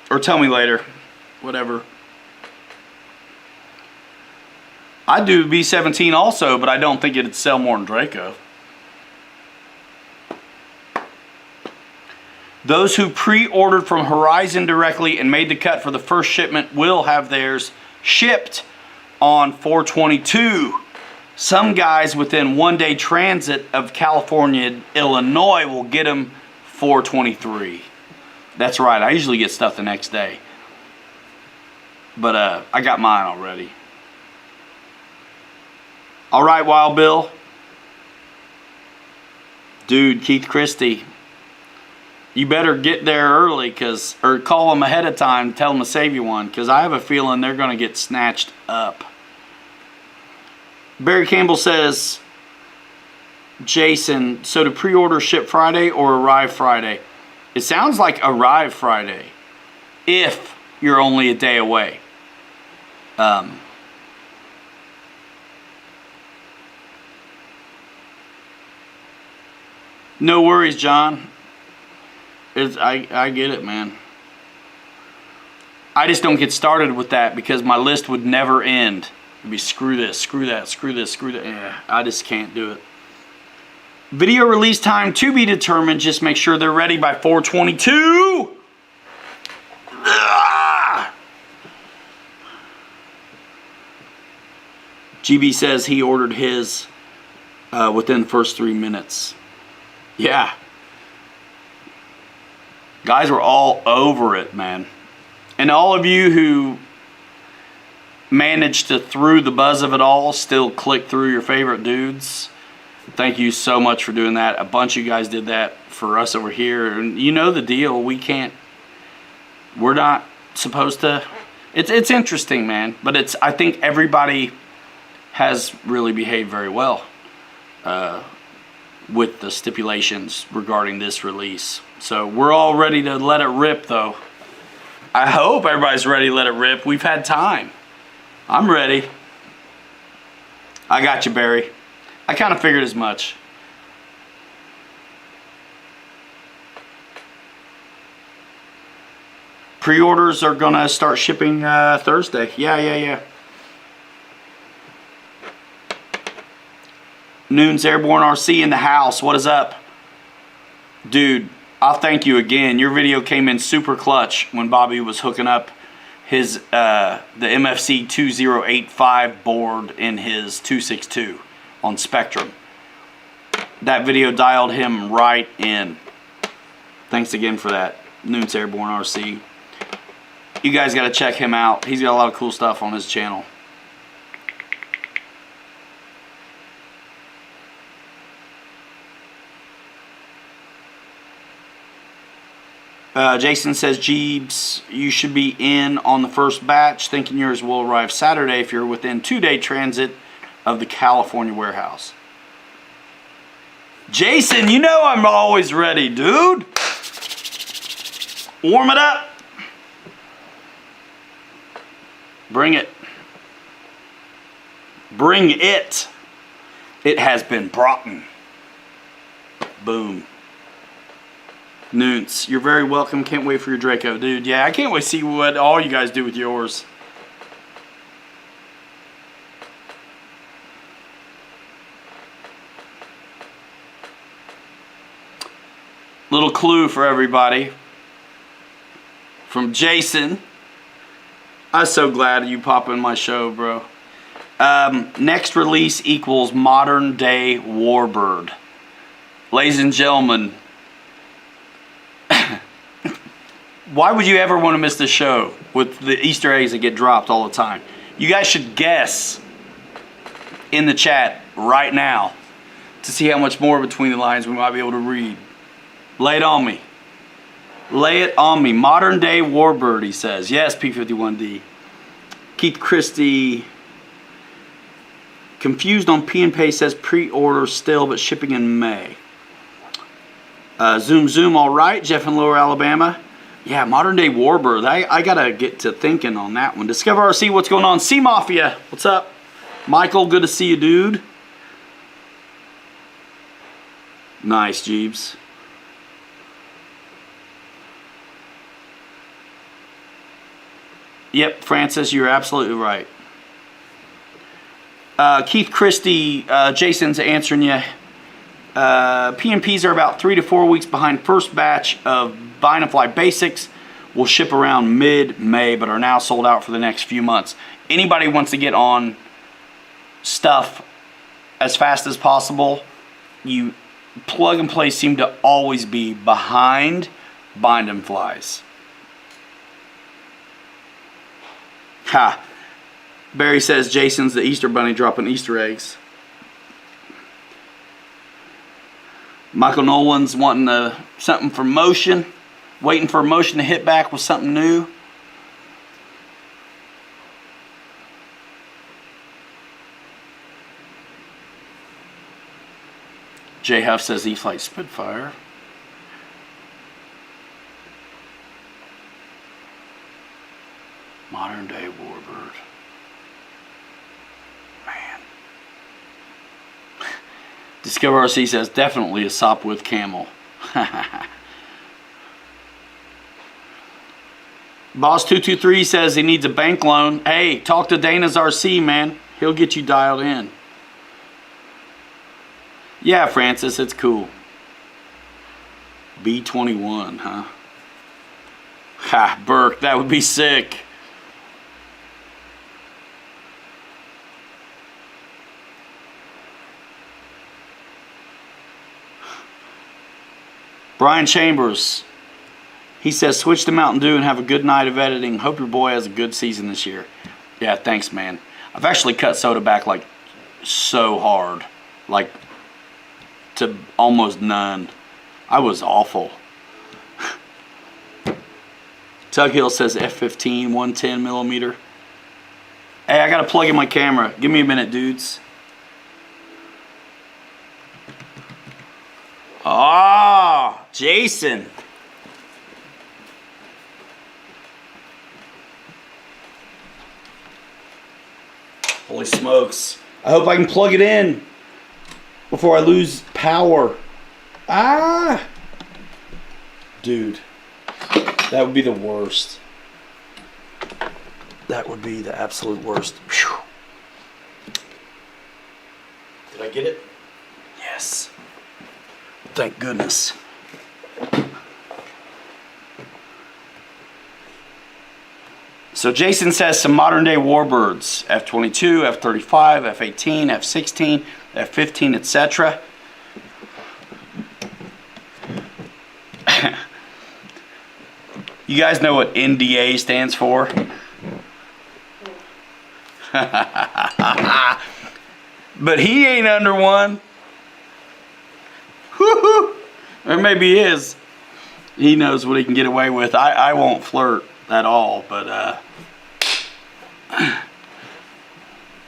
[SPEAKER 1] Or tell me later. Whatever. I do B17 also, but I don't think it'd sell more than Draco. Those who pre-ordered from Horizon directly and made the cut for the first shipment will have theirs shipped on 4/22. Some guys within 1 day transit of California, Illinois will get them 4/23. That's right, I usually get stuff the next day. But I got mine already. All right, Wild Bill. Dude, Keith Christie. You better get there early, or call them ahead of time, tell them to save you one, because I have a feeling they're going to get snatched up. Barry Campbell says, Jason, so to pre-order ship Friday or arrive Friday? It sounds like arrive Friday, if you're only a day away. No worries, John. I get it, man. I just don't get started with that because my list would never end. It'd be screw this, screw that, screw this, screw that. Yeah, I just can't do it. Video release time to be determined. Just make sure they're ready by 4/22. GB says he ordered his within the first 3 minutes. Yeah. Guys were all over it, man. And all of you who managed to, through the buzz of it all, still click through your favorite dudes, thank you so much for doing that. A bunch of you guys did that for us over here. And you know the deal. We're not supposed to. It's interesting, man. But I think everybody has really behaved very well with the stipulations regarding this release. So we're all ready to let it rip, though. I hope everybody's ready to let it rip. We've had time. I'm ready. I got you, Barry. I kind of figured as much. Pre-orders are going to start shipping Thursday. Yeah. Noon's Airborne RC in the house. What is up? Dude, I'll thank you again. Your video came in super clutch when Bobby was hooking up his the MFC 2085 board in his 262 on Spectrum. That video dialed him right in. Thanks again for that, Noon's Airborne RC. You guys got to check him out. He's got a lot of cool stuff on his channel. Jason says, Jeebs, you should be in on the first batch. Thinking yours will arrive Saturday if you're within 2 day transit of the California warehouse. Jason, you know I'm always ready, dude. Warm it up. Bring it. Bring it. It has been brought in. Boom. Noons, you're very welcome. Can't wait for your Draco, dude. Yeah, I can't wait to see what all you guys do with yours. Little clue for everybody from Jason. I'm so glad you pop in my show, bro. Next release equals modern day Warbird. Ladies and gentlemen, why would you ever want to miss the show with the Easter eggs that get dropped all the time? You guys should guess in the chat right now to see how much more between the lines we might be able to read. Lay it on me. Lay it on me. Modern day Warbird, he says. Yes, P51D. Keith Christie. Confused on P and Pay says pre-order still, but shipping in May. Zoom, all right. Jeff in Lower Alabama. Yeah, modern day warbird. I gotta get to thinking on that one. Discover RC, what's going on? Sea Mafia, what's up? Michael, good to see you, dude. Nice, Jeeves. Yep, Francis, you're absolutely right. Keith Christie, Jason's answering you. PMPs are about 3 to 4 weeks behind first batch of Vine and Fly Basics. Will ship around mid-May, but are now sold out for the next few months. Anybody wants to get on stuff as fast as possible, you plug and play seem to always be behind Bind and Flies. Ha! Barry says Jason's the Easter Bunny dropping Easter eggs. Michael Nolan's wanting something for Motion. Waiting for Motion to hit back with something new. J Huff says E-Flight Spitfire. Modern day warbird. Man. Discover RC says definitely a Sopwith Camel. Boss223 says he needs a bank loan. Hey, talk to Dana's RC, man. He'll get you dialed in. Yeah, Francis, it's cool. B21, huh? Ha, Burke, that would be sick. Brian Chambers. He says, switch to Mountain Dew and have a good night of editing. Hope your boy has a good season this year. Yeah, thanks, man. I've actually cut soda back like so hard. Like to almost none. I was awful. Tug Hill says F15, 110 millimeter. Hey, I got to plug in my camera. Give me a minute, dudes. Ah, Jason. Holy smokes. I hope I can plug it in before I lose power. Ah! Dude, that would be the worst. That would be the absolute worst. Whew. Did I get it? Yes. Thank goodness. So Jason says some modern day warbirds, F-22, F-35, F-18, F-16, F-15, etc. You guys know what NDA stands for? But he ain't under one. Woo-hoo. Or maybe he is. He knows what he can get away with. I won't flirt at all, but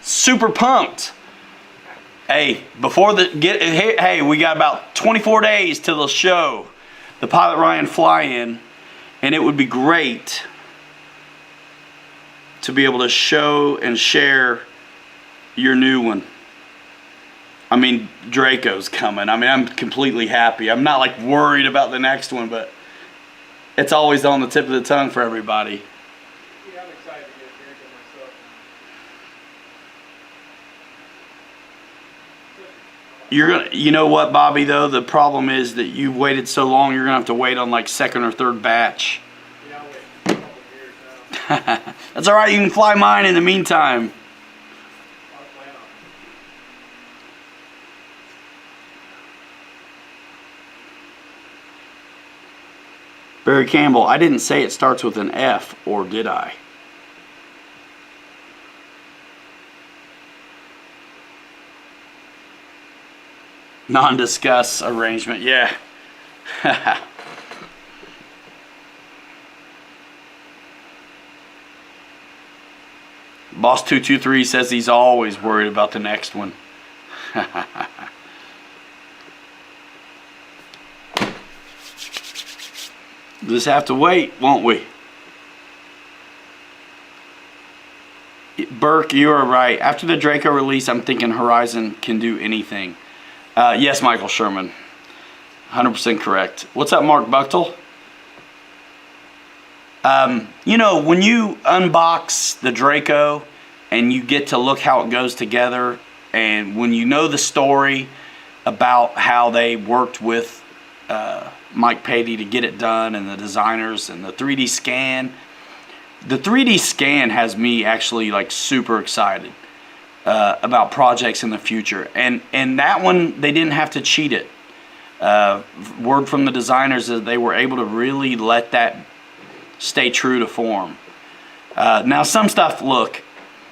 [SPEAKER 1] super pumped. Hey, hey, we got about 24 days till the show, the Pilot Ryan fly-in, and it would be great to be able to show and share your new one. I mean, Draco's coming. I mean, I'm completely happy. I'm not like worried about the next one, but it's always on the tip of the tongue for everybody.
[SPEAKER 2] Yeah, I'm excited to get Draco myself.
[SPEAKER 1] You know what, Bobby, though? The problem is that you've waited so long, you're going to have to wait on like second or third batch.
[SPEAKER 2] Yeah, I'll wait a couple of years now.
[SPEAKER 1] That's all right. You can fly mine in the meantime.
[SPEAKER 2] I'll plan on it.
[SPEAKER 1] Barry Campbell, I didn't say it starts with an F, or did I? Non-discuss arrangement, yeah. Boss223 says he's always worried about the next one. We'll just have to wait, won't we? Burke, you are right. After the Draco release, I'm thinking Horizon can do anything. Yes, Michael Sherman. 100% correct. What's up, Mark Buchtel? You know, when you unbox the Draco and you get to look how it goes together, and when you know the story about how they worked with Mike Patey to get it done, and the designers and the 3D scan. The 3D scan has me actually like super excited about projects in the future. And that one, they didn't have to cheat it. Word from the designers is they were able to really let that stay true to form. Now some stuff, look,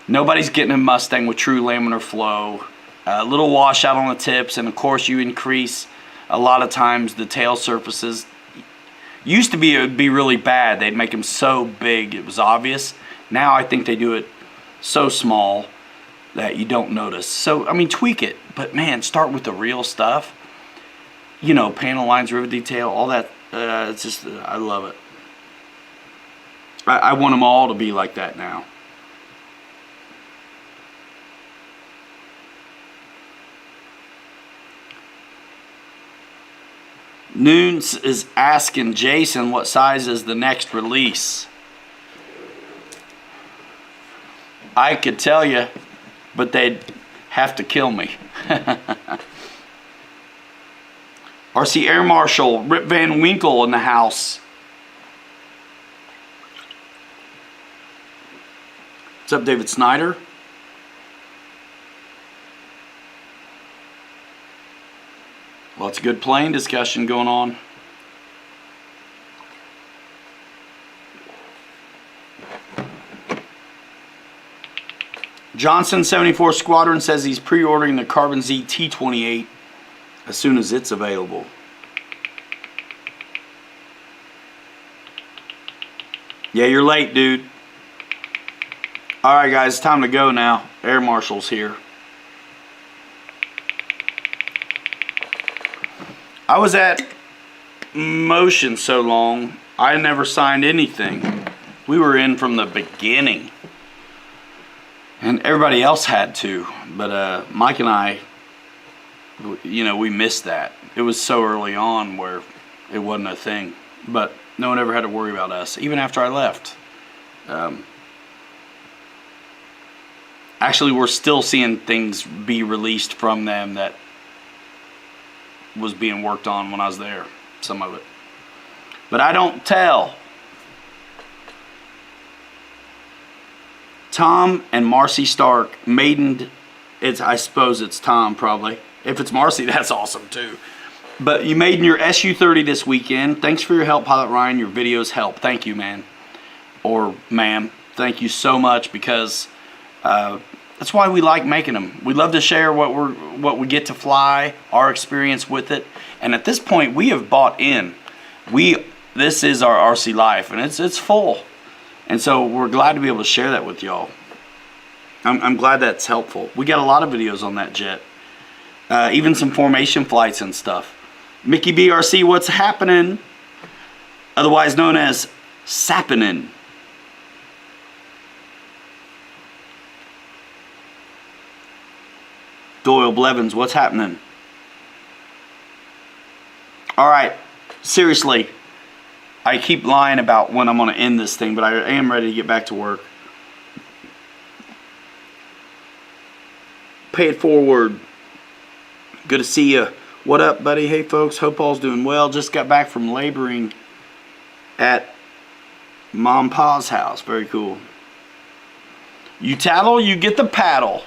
[SPEAKER 1] nobody's getting a Mustang with true laminar flow. A little washout on the tips, and of course you increase a lot of times the tail surfaces. Used to be it would be really bad. They'd make them so big it was obvious. Now I think they do it so small that you don't notice. So I mean, tweak it, but man, start with the real stuff. You know, panel lines, rivet detail, all that. It's just, I love it. I want them all to be like that now. Noons is asking Jason what size is the next release. I could tell you, but they'd have to kill me. RC Air Marshal, Rip Van Winkle in the house. What's up, David Snyder? Lots of good plane discussion going on. Johnson 74 Squadron says he's pre-ordering the Carbon Z T28 as soon as it's available. Yeah, you're late, dude. Alright guys, time to go now. Air Marshal's here. I was at Motion so long, I never signed anything. We were in from the beginning. And everybody else had to. But Mike and I, you know, we missed that. It was so early on where it wasn't a thing. But no one ever had to worry about us, even after I left. Actually, we're still seeing things be released from them that was being worked on when I was there, some of it. But I don't tell. Tom and Marcy Stark, maidened, I suppose it's Tom probably. If it's Marcy, that's awesome too. But you maiden your SU-30 this weekend. Thanks for your help, Pilot Ryan. Your videos help. Thank you, man. Or ma'am. Thank you so much, because that's why we like making them. We love to share what we get to fly, our experience with it. And at this point, we have bought in. This is our RC life, and it's full. And so we're glad to be able to share that with y'all. I'm glad that's helpful. We got a lot of videos on that jet. Even some formation flights and stuff. Mickey BRC, what's happening? Otherwise known as Sappenin'. Doyle Blevins, what's happening? Alright, seriously, I keep lying about when I'm going to end this thing, but I am ready to get back to work. Pay it forward. Good to see you. What up, buddy? Hey, folks. Hope all's doing well. Just got back from laboring at Mom Pa's house. Very cool. You tattle, you get the paddle.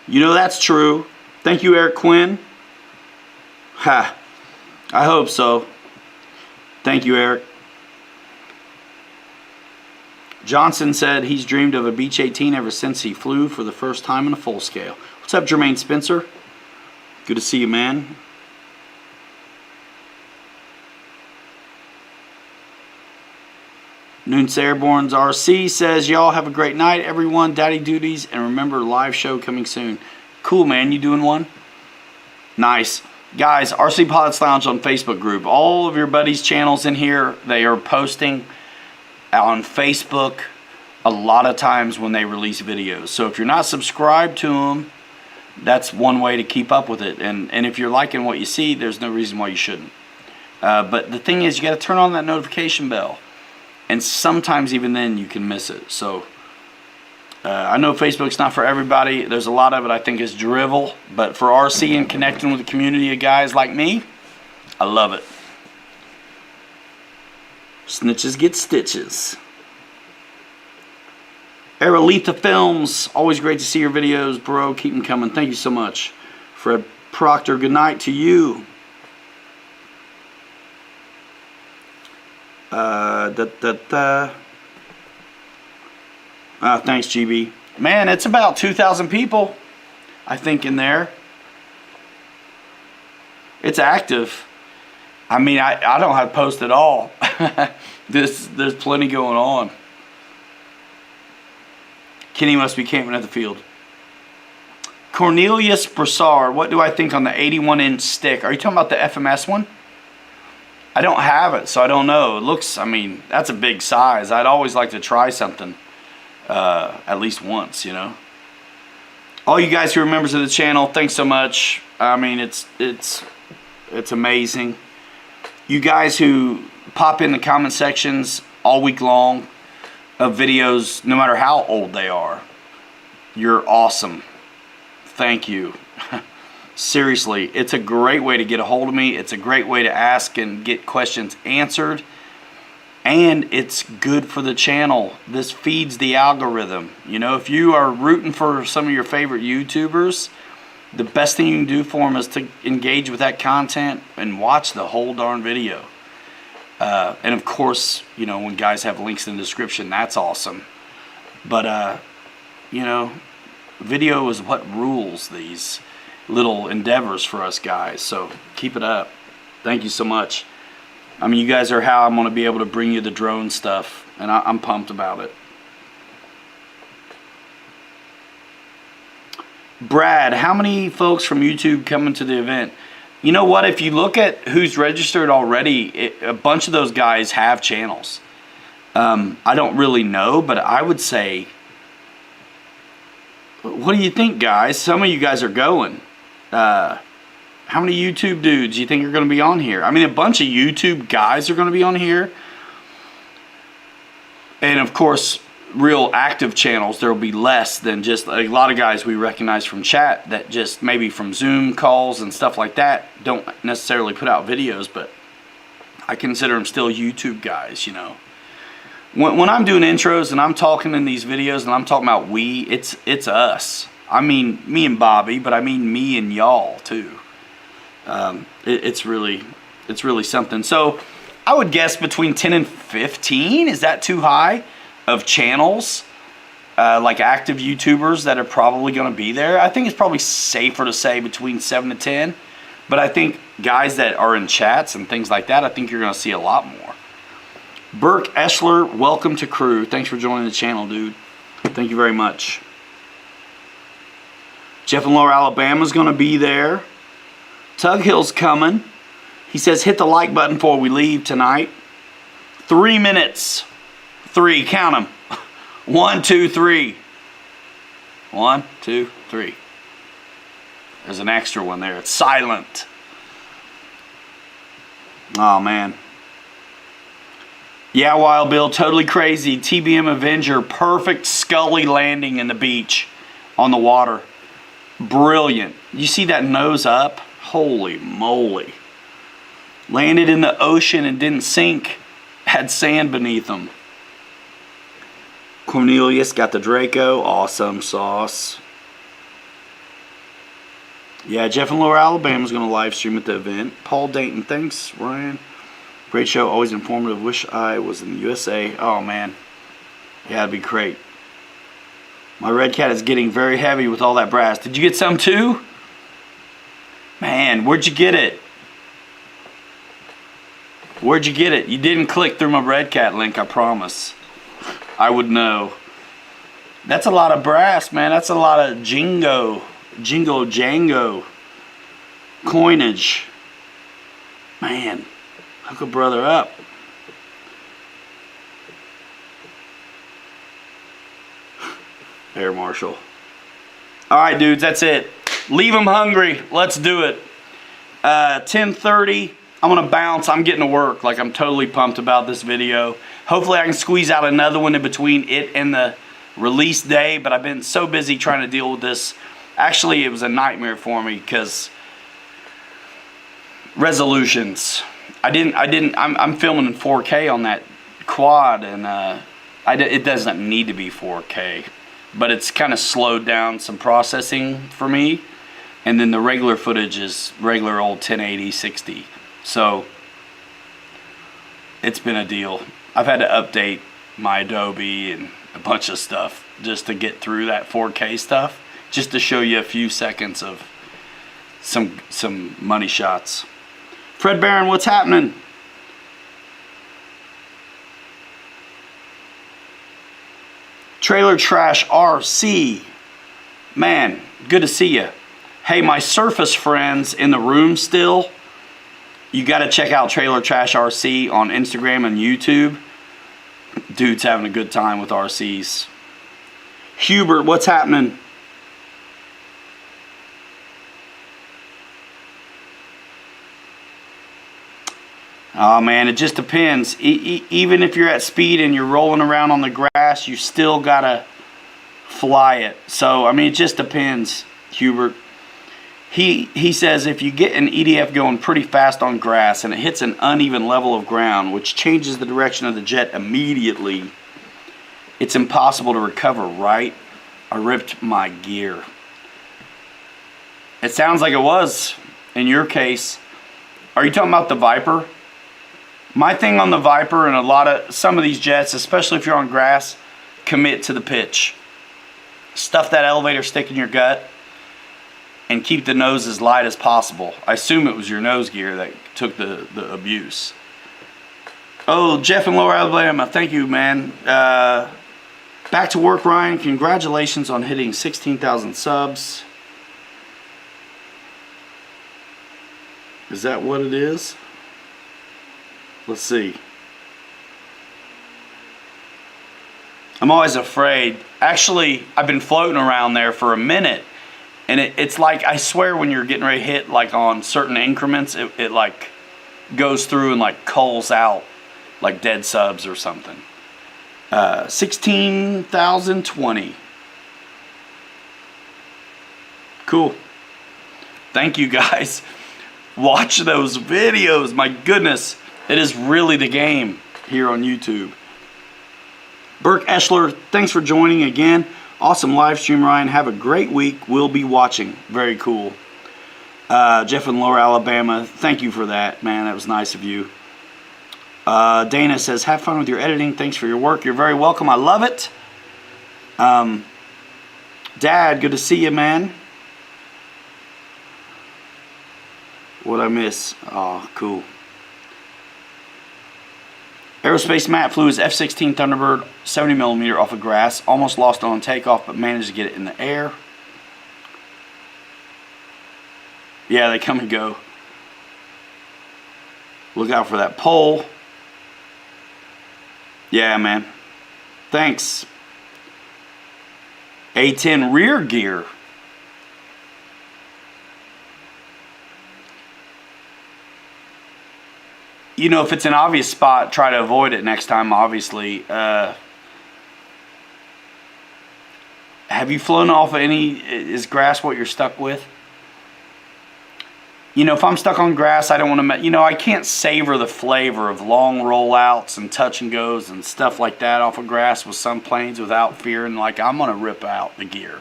[SPEAKER 1] You know that's true. Thank you, Eric Quinn. Ha. I hope so. Thank you, Eric. Johnson said he's dreamed of a Beech 18 ever since he flew for the first time in a full scale. What's up, Jermaine Spencer? Good to see you, man. Noons Airborne's RC says, y'all have a great night, everyone. Daddy duties, and remember, live show coming soon. Cool, man. You doing one? Nice. Guys, RC Pilots Lounge on Facebook group. All of your buddies' channels in here, they are posting on Facebook a lot of times when they release videos. So if you're not subscribed to them, that's one way to keep up with it. And if you're liking what you see, there's no reason why you shouldn't. But the thing is, you got to turn on that notification bell. And sometimes even then you can miss it. So I know Facebook's not for everybody. There's a lot of it I think is drivel. But for RC and connecting with a community of guys like me, I love it. Snitches get stitches. Aerolitha Films, always great to see your videos, bro. Keep them coming. Thank you so much. Fred Proctor, good night to you. Thanks, GB. Man, it's about 2,000 people, I think, in there. It's active. I mean, I don't have to post at all. There's plenty going on. Kenny must be camping at the field. Cornelius Broussard, what do I think on the 81-inch stick? Are you talking about the FMS one? I don't have it, so I don't know. It looks, I mean, that's a big size. I'd always like to try something at least once, you know. All you guys who are members of the channel, thanks so much. I mean, it's amazing. You guys who pop in the comment sections all week long of videos, no matter how old they are, you're awesome. Thank you. Seriously, it's a great way to get a hold of me. It's a great way to ask and get questions answered. And it's good for the channel. This feeds the algorithm. You know, if you are rooting for some of your favorite YouTubers, the best thing you can do for them is to engage with that content and watch the whole darn video. And of course, you know, when guys have links in the description, that's awesome. But, you know, video is what rules these little endeavors for us guys. So keep it up. Thank you so much. I mean, you guys are how I'm going to be able to bring you the drone stuff. And I'm pumped about it. Brad, how many folks from YouTube coming to the event? You know what? If you look at who's registered already, a bunch of those guys have channels. I don't really know, but I would say, what do you think, guys? Some of you guys are going. How many YouTube dudes do you think are going to be on here? I mean, a bunch of YouTube guys are going to be on here. And of course, real active channels, there will be less than just a lot of guys we recognize from chat that just maybe from Zoom calls and stuff like that don't necessarily put out videos, but I consider them still YouTube guys, you know. When I'm doing intros and I'm talking in these videos and I'm talking about we, it's us. I mean me and Bobby, but I mean me and y'all too. It's really something. So I would guess between 10 and 15. Is that too high? Of channels, like active YouTubers that are probably going to be there. I think it's probably safer to say between 7 to 10. But I think guys that are in chats and things like that, I think you're going to see a lot more. Burke Eschler, welcome to crew. Thanks for joining the channel, dude. Thank you very much. Jeff and Laura, Alabama's going to be there. Tug Hill's coming. He says hit the like button before we leave tonight. 3 minutes. 3, count them. 1, 2, 3. 1, 2, 3. There's an extra one there. It's silent. Oh, man. Yeah, Wild Bill, totally crazy. TBM Avenger, perfect Scully landing in the beach on the water. Brilliant. You see that nose up? Holy moly. Landed in the ocean and didn't sink. Had sand beneath them. Cornelius got the Draco. Awesome sauce. Yeah, Jeff and Laura, Alabama's going to live stream at the event. Paul Dayton, thanks, Ryan. Great show, always informative. Wish I was in the USA. Oh, man. Yeah, it'd be great. My Red Cat is getting very heavy with all that brass. Did you get some too? Man, where'd you get it? Where'd you get it? You didn't click through my Red Cat link, I promise. I would know. That's a lot of brass, man. That's a lot of jingo. Jingo jango. coinage. Man, hook a brother up. Air Marshal. All right, dudes, that's it. Leave them hungry. Let's do it. 10:30. I'm gonna bounce. I'm getting to work. Like, I'm totally pumped about this video. Hopefully I can squeeze out another one in between it and the release day, but I've been so busy trying to deal with this. Actually, it was a nightmare for me because resolutions. I'm filming in 4K on that quad, and it doesn't need to be 4K, but it's kind of slowed down some processing for me. And then the regular footage is regular old 1080, 60. So it's been a deal. I've had to update my Adobe and a bunch of stuff just to get through that 4K stuff, just to show you a few seconds of some money shots. Fred Barron, what's happening? Trailer Trash RC. Man, good to see you. Hey, my Surface friends in the room still, you got to check out Trailer Trash RC on Instagram and YouTube. Dude's having a good time with RCs. Hubert, what's happening? Oh man, it just depends. Even if you're at speed and you're rolling around on the grass, you still gotta fly it. So I mean, it just depends, Hubert. He says if you get an EDF going pretty fast on grass and it hits an uneven level of ground, which changes the direction of the jet immediately, it's impossible to recover, right? I ripped my gear. It sounds like it was in your case. Are you talking about the Viper? My thing on the Viper and some of these jets, especially if you're on grass, commit to the pitch. Stuff that elevator stick in your gut and keep the nose as light as possible. I assume it was your nose gear that took the abuse. Oh, Jeff in Lower Alabama, thank you, man. Back to work, Ryan. Congratulations on hitting 16,000 subs. Is that what it is? Let's see. I'm always afraid. Actually, I've been floating around there for a minute. And it's like, I swear when you're getting ready to hit, like on certain increments, it like goes through and like culls out like dead subs or something. 16,020. Cool. Thank you guys. Watch those videos. My goodness. It is really the game here on YouTube. Burke Eschler, thanks for joining again. Awesome live stream, Ryan. Have a great week. We'll be watching. Very cool. Jeff in Lower Alabama, thank you for that, man. That was nice of you. Dana says, have fun with your editing. Thanks for your work. You're very welcome. I love it. Dad, good to see you, man. What'd I miss? Oh, cool. Aerospace Matt flew his F-16 Thunderbird 70mm off of grass. Almost lost it on takeoff, but managed to get it in the air. Yeah, they come and go. Look out for that pole. Yeah, man. Thanks. A-10 rear gear. You know, if it's an obvious spot, try to avoid it next time, obviously. Have you flown off of any, is grass what you're stuck with? You know, if I'm stuck on grass, I don't want to, you know, I can't savor the flavor of long rollouts and touch and goes and stuff like that off of grass with some planes without fearing, like, I'm going to rip out the gear.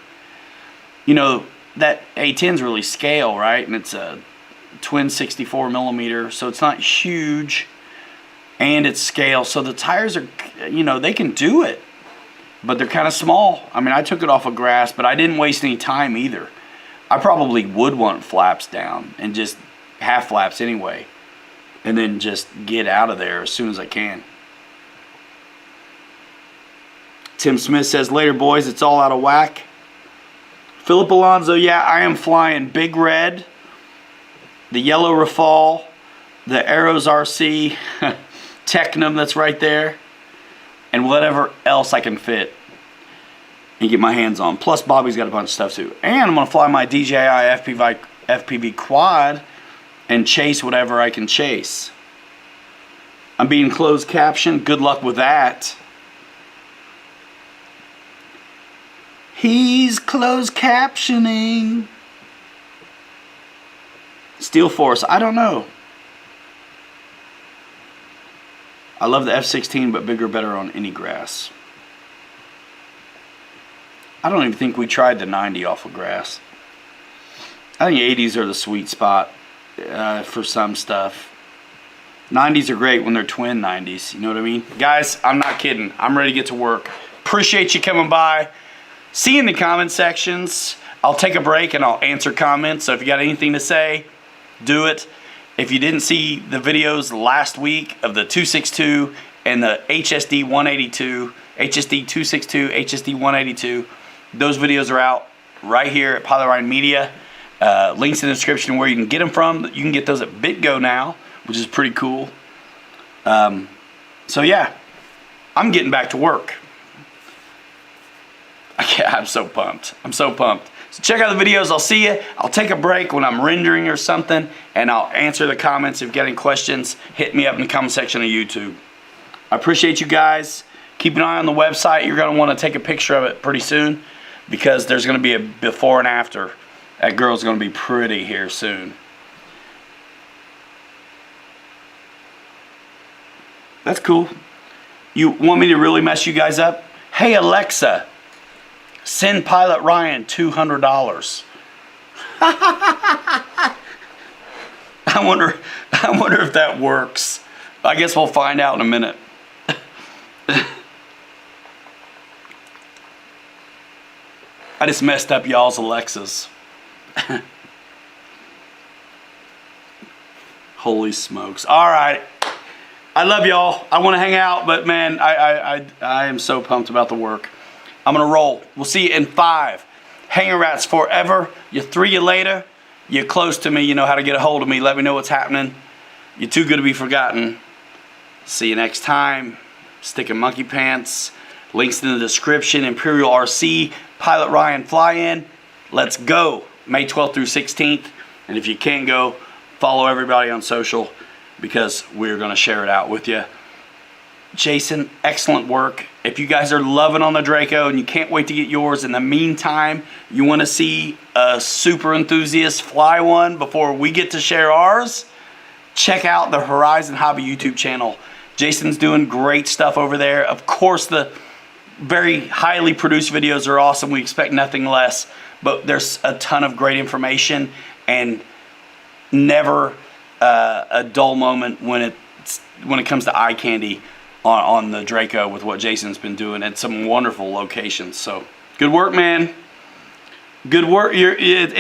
[SPEAKER 1] You know, that A-10's really scale, right? And it's a twin 64mm, so it's not huge, and it's scale, so the tires are, you know, they can do it, but they're kind of small. I mean, I took it off of grass, but I didn't waste any time either. I probably would want flaps down and just half flaps anyway, and then just get out of there as soon as I can. Tim Smith says, later boys, it's all out of whack. Philip Alonso, yeah, I am flying Big Red the yellow Rafal, the Arrows RC, Technum that's right there, and whatever else I can fit and get my hands on. Plus Bobby's got a bunch of stuff too. And I'm gonna fly my DJI FPV quad and chase whatever I can chase. I'm being closed captioned. Good luck with that. He's closed captioning. Steel Force, I don't know. I love the F-16, but bigger, better on any grass. I don't even think we tried the 90 off of grass. I think 80s are the sweet spot for some stuff. 90s are great when they're twin 90s, you know what I mean? Guys, I'm not kidding. I'm ready to get to work. Appreciate you coming by. See you in the comment sections. I'll take a break and I'll answer comments. So if you got anything to say, do it. If you didn't see the videos last week of the 262 and the HSD 182, HSD 262, HSD 182, those videos are out right here at Pilot Ryan Media. Links in the description where you can get them from. You can get those at BitGo now, which is pretty cool. So yeah, I'm getting back to work. I'm so pumped. I'm so pumped. So check out the videos. I'll see you. I'll take a break when I'm rendering or something, and I'll answer the comments. If you've got any questions, hit me up in the comment section of YouTube. I appreciate you guys. Keep an eye on the website. You're going to want to take a picture of it pretty soon because there's going to be a before and after. That girl's going to be pretty here soon. That's cool. You want me to really mess you guys up? Hey Alexa, send Pilot Ryan $200. I wonder if that works. I guess we'll find out in a minute. I just messed up y'all's Alexas. Holy smokes. All right. I love y'all. I want to hang out, but man, I am so pumped about the work. I'm going to roll. We'll see you in 5. Hanger Rats forever. You 3 you later. You're close to me. You know how to get a hold of me. Let me know what's happening. You're too good to be forgotten. See you next time. Sticking monkey pants. Links in the description. Imperial RC. Pilot Ryan fly-in. Let's go. May 12th through 16th. And if you can't go, follow everybody on social because we're going to share it out with you. Jason, excellent work. If you guys are loving on the Draco and you can't wait to get yours, in the meantime, you want to see a super enthusiast fly one before we get to share ours, check out the Horizon Hobby YouTube channel. Jason's doing great stuff over there. Of course, the very highly produced videos are awesome. We expect nothing less, but there's a ton of great information and never a dull moment when it comes to eye candy on the Draco with what Jason's been doing at some wonderful locations. So good work, man. Good work. You're in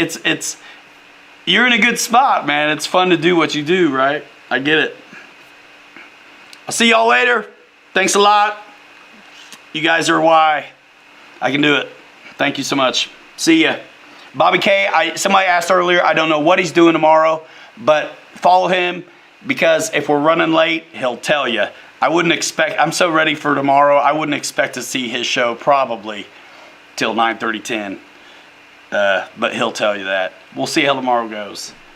[SPEAKER 1] a good spot, man. It's fun to do what you do, right? I get it. I'll see y'all later. Thanks a lot. You guys are why I can do it. Thank you so much. See ya. Bobby K, somebody asked earlier, I don't know what he's doing tomorrow, but follow him because if we're running late, he'll tell you. I wouldn't expect, I'm so ready for tomorrow, I wouldn't expect to see his show probably till 9:30, 10. But he'll tell you that. We'll see how tomorrow goes.